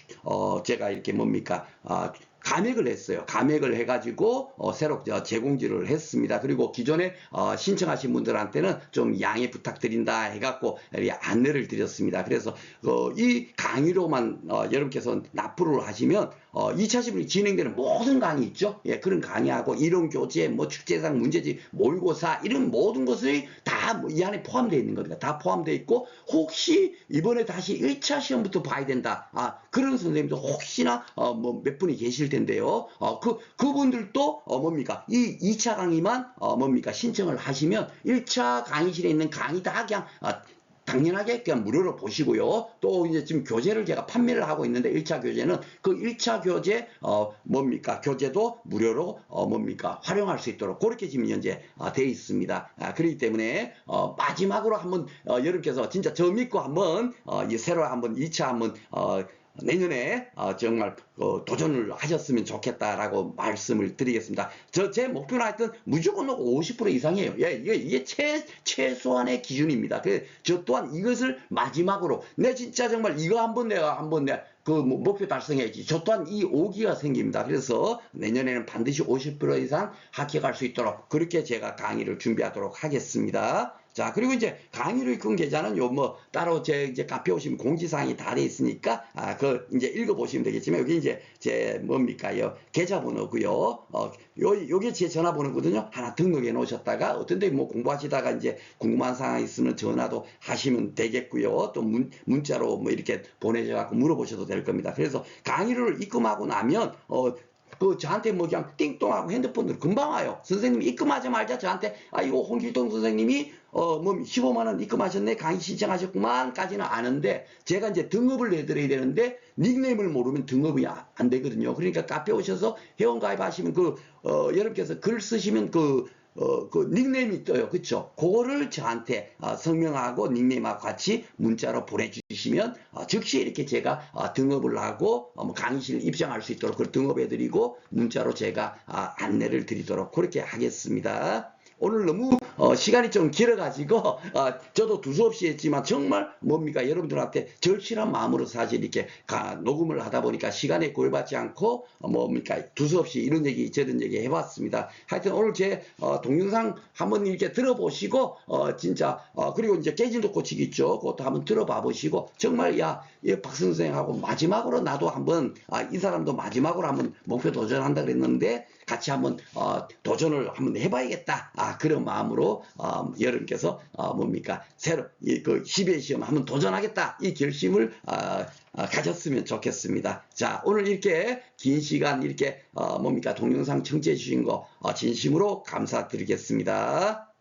감액을 했어요. 감액을 해가지고 새로 재공지를 했습니다. 그리고 기존에 신청하신 분들한테는 좀 양해 부탁드린다 해갖고 안내를 드렸습니다. 그래서 이 강의로만 여러분께서 납부를 하시면 2차 시험이 진행되는 모든 강의 있죠. 예, 그런 강의하고 이론 교재, 축제상 문제집, 모의고사 이런 모든 것이 다 이 안에 포함되어 있는 겁니다. 다 포함되어 있고, 혹시 이번에 다시 1차 시험부터 봐야 된다. 그런 선생님도 혹시나 몇 분이 계실 텐데요. 그분들도 이 2차 강의만 신청을 하시면 1차 강의실에 있는 강의 다 그냥 당연하게 그냥 무료로 보시고요. 또 이제 지금 교재를 제가 판매를 하고 있는데, 1차 교재는 그 1차 교재 교재도 무료로 활용할 수 있도록 그렇게 지금 현재 되어 있습니다. 그렇기 때문에 마지막으로 한번 여러분께서 진짜 저 믿고 한번 새로 한번 2차 한번 내년에 정말 도전을 하셨으면 좋겠다라고 말씀을 드리겠습니다. 제 목표는 하여튼 무조건 50% 이상이에요. 예, 이게 최소한의 기준입니다. 저 또한 이것을 마지막으로 진짜 정말 이거 내가 목표 달성해야지. 저 또한 이 오기가 생깁니다. 그래서 내년에는 반드시 50% 이상 합격할 수 있도록 그렇게 제가 강의를 준비하도록 하겠습니다. 자, 그리고 이제 강의로 이끈 계좌는 요 뭐 따로 제 이제 카페 오시면 공지사항이 다 돼 있으니까 그 이제 읽어보시면 되겠지만 여기 이제 제 뭡니까요? 계좌번호고요. 요게 제 전화번호거든요. 하나 등록해 놓으셨다가 어떤데 뭐 공부하시다가 이제 궁금한 사항 있으면 전화도 하시면 되겠고요. 또 문자로 뭐 이렇게 보내셔갖고 물어보셔도 될 겁니다. 그래서 강의를 입금하고 나면 저한테 뭐 그냥 띵동하고 핸드폰으로 금방 와요. 선생님이 입금하자마자 저한테 이거 홍길동 선생님이 뭐 15만 원 입금하셨네, 강의 신청하셨구만 까지는 아는데 제가 이제 등급을 내드려야 되는데 닉네임을 모르면 등급이 안 되거든요. 그러니까 카페 오셔서 회원 가입하시면 여러분께서 글 쓰시면 그 닉네임이 떠요. 그쵸? 그거를 저한테 성명하고 닉네임하고 같이 문자로 보내주시면 즉시 이렇게 제가 등업을 하고 뭐 강의실 입장할 수 있도록 그걸 등업해드리고 문자로 제가 안내를 드리도록 그렇게 하겠습니다. 오늘 너무 시간이 좀 길어가지고 저도 두서없이 했지만 정말 뭡니까 여러분들한테 절실한 마음으로 사실 이렇게 녹음을 하다 보니까 시간에 구애받지 않고 뭡니까 두서없이 이런 얘기 저런 얘기 해봤습니다. 하여튼 오늘 제 동영상 한번 이렇게 들어보시고 진짜 그리고 이제 깨진도 고치기 있죠. 그것도 한번 들어봐 보시고 정말 박 선생하고 마지막으로 나도 한번 이 사람도 마지막으로 한번 목표 도전한다 그랬는데 같이 한번 도전을 한번 해봐야겠다. 그런 마음으로 여러분께서 뭡니까 새로 그 12회 시험 한번 도전하겠다 이 결심을 가졌으면 좋겠습니다. 자, 오늘 이렇게 긴 시간 이렇게 뭡니까 동영상 청취해 주신 거 진심으로 감사드리겠습니다.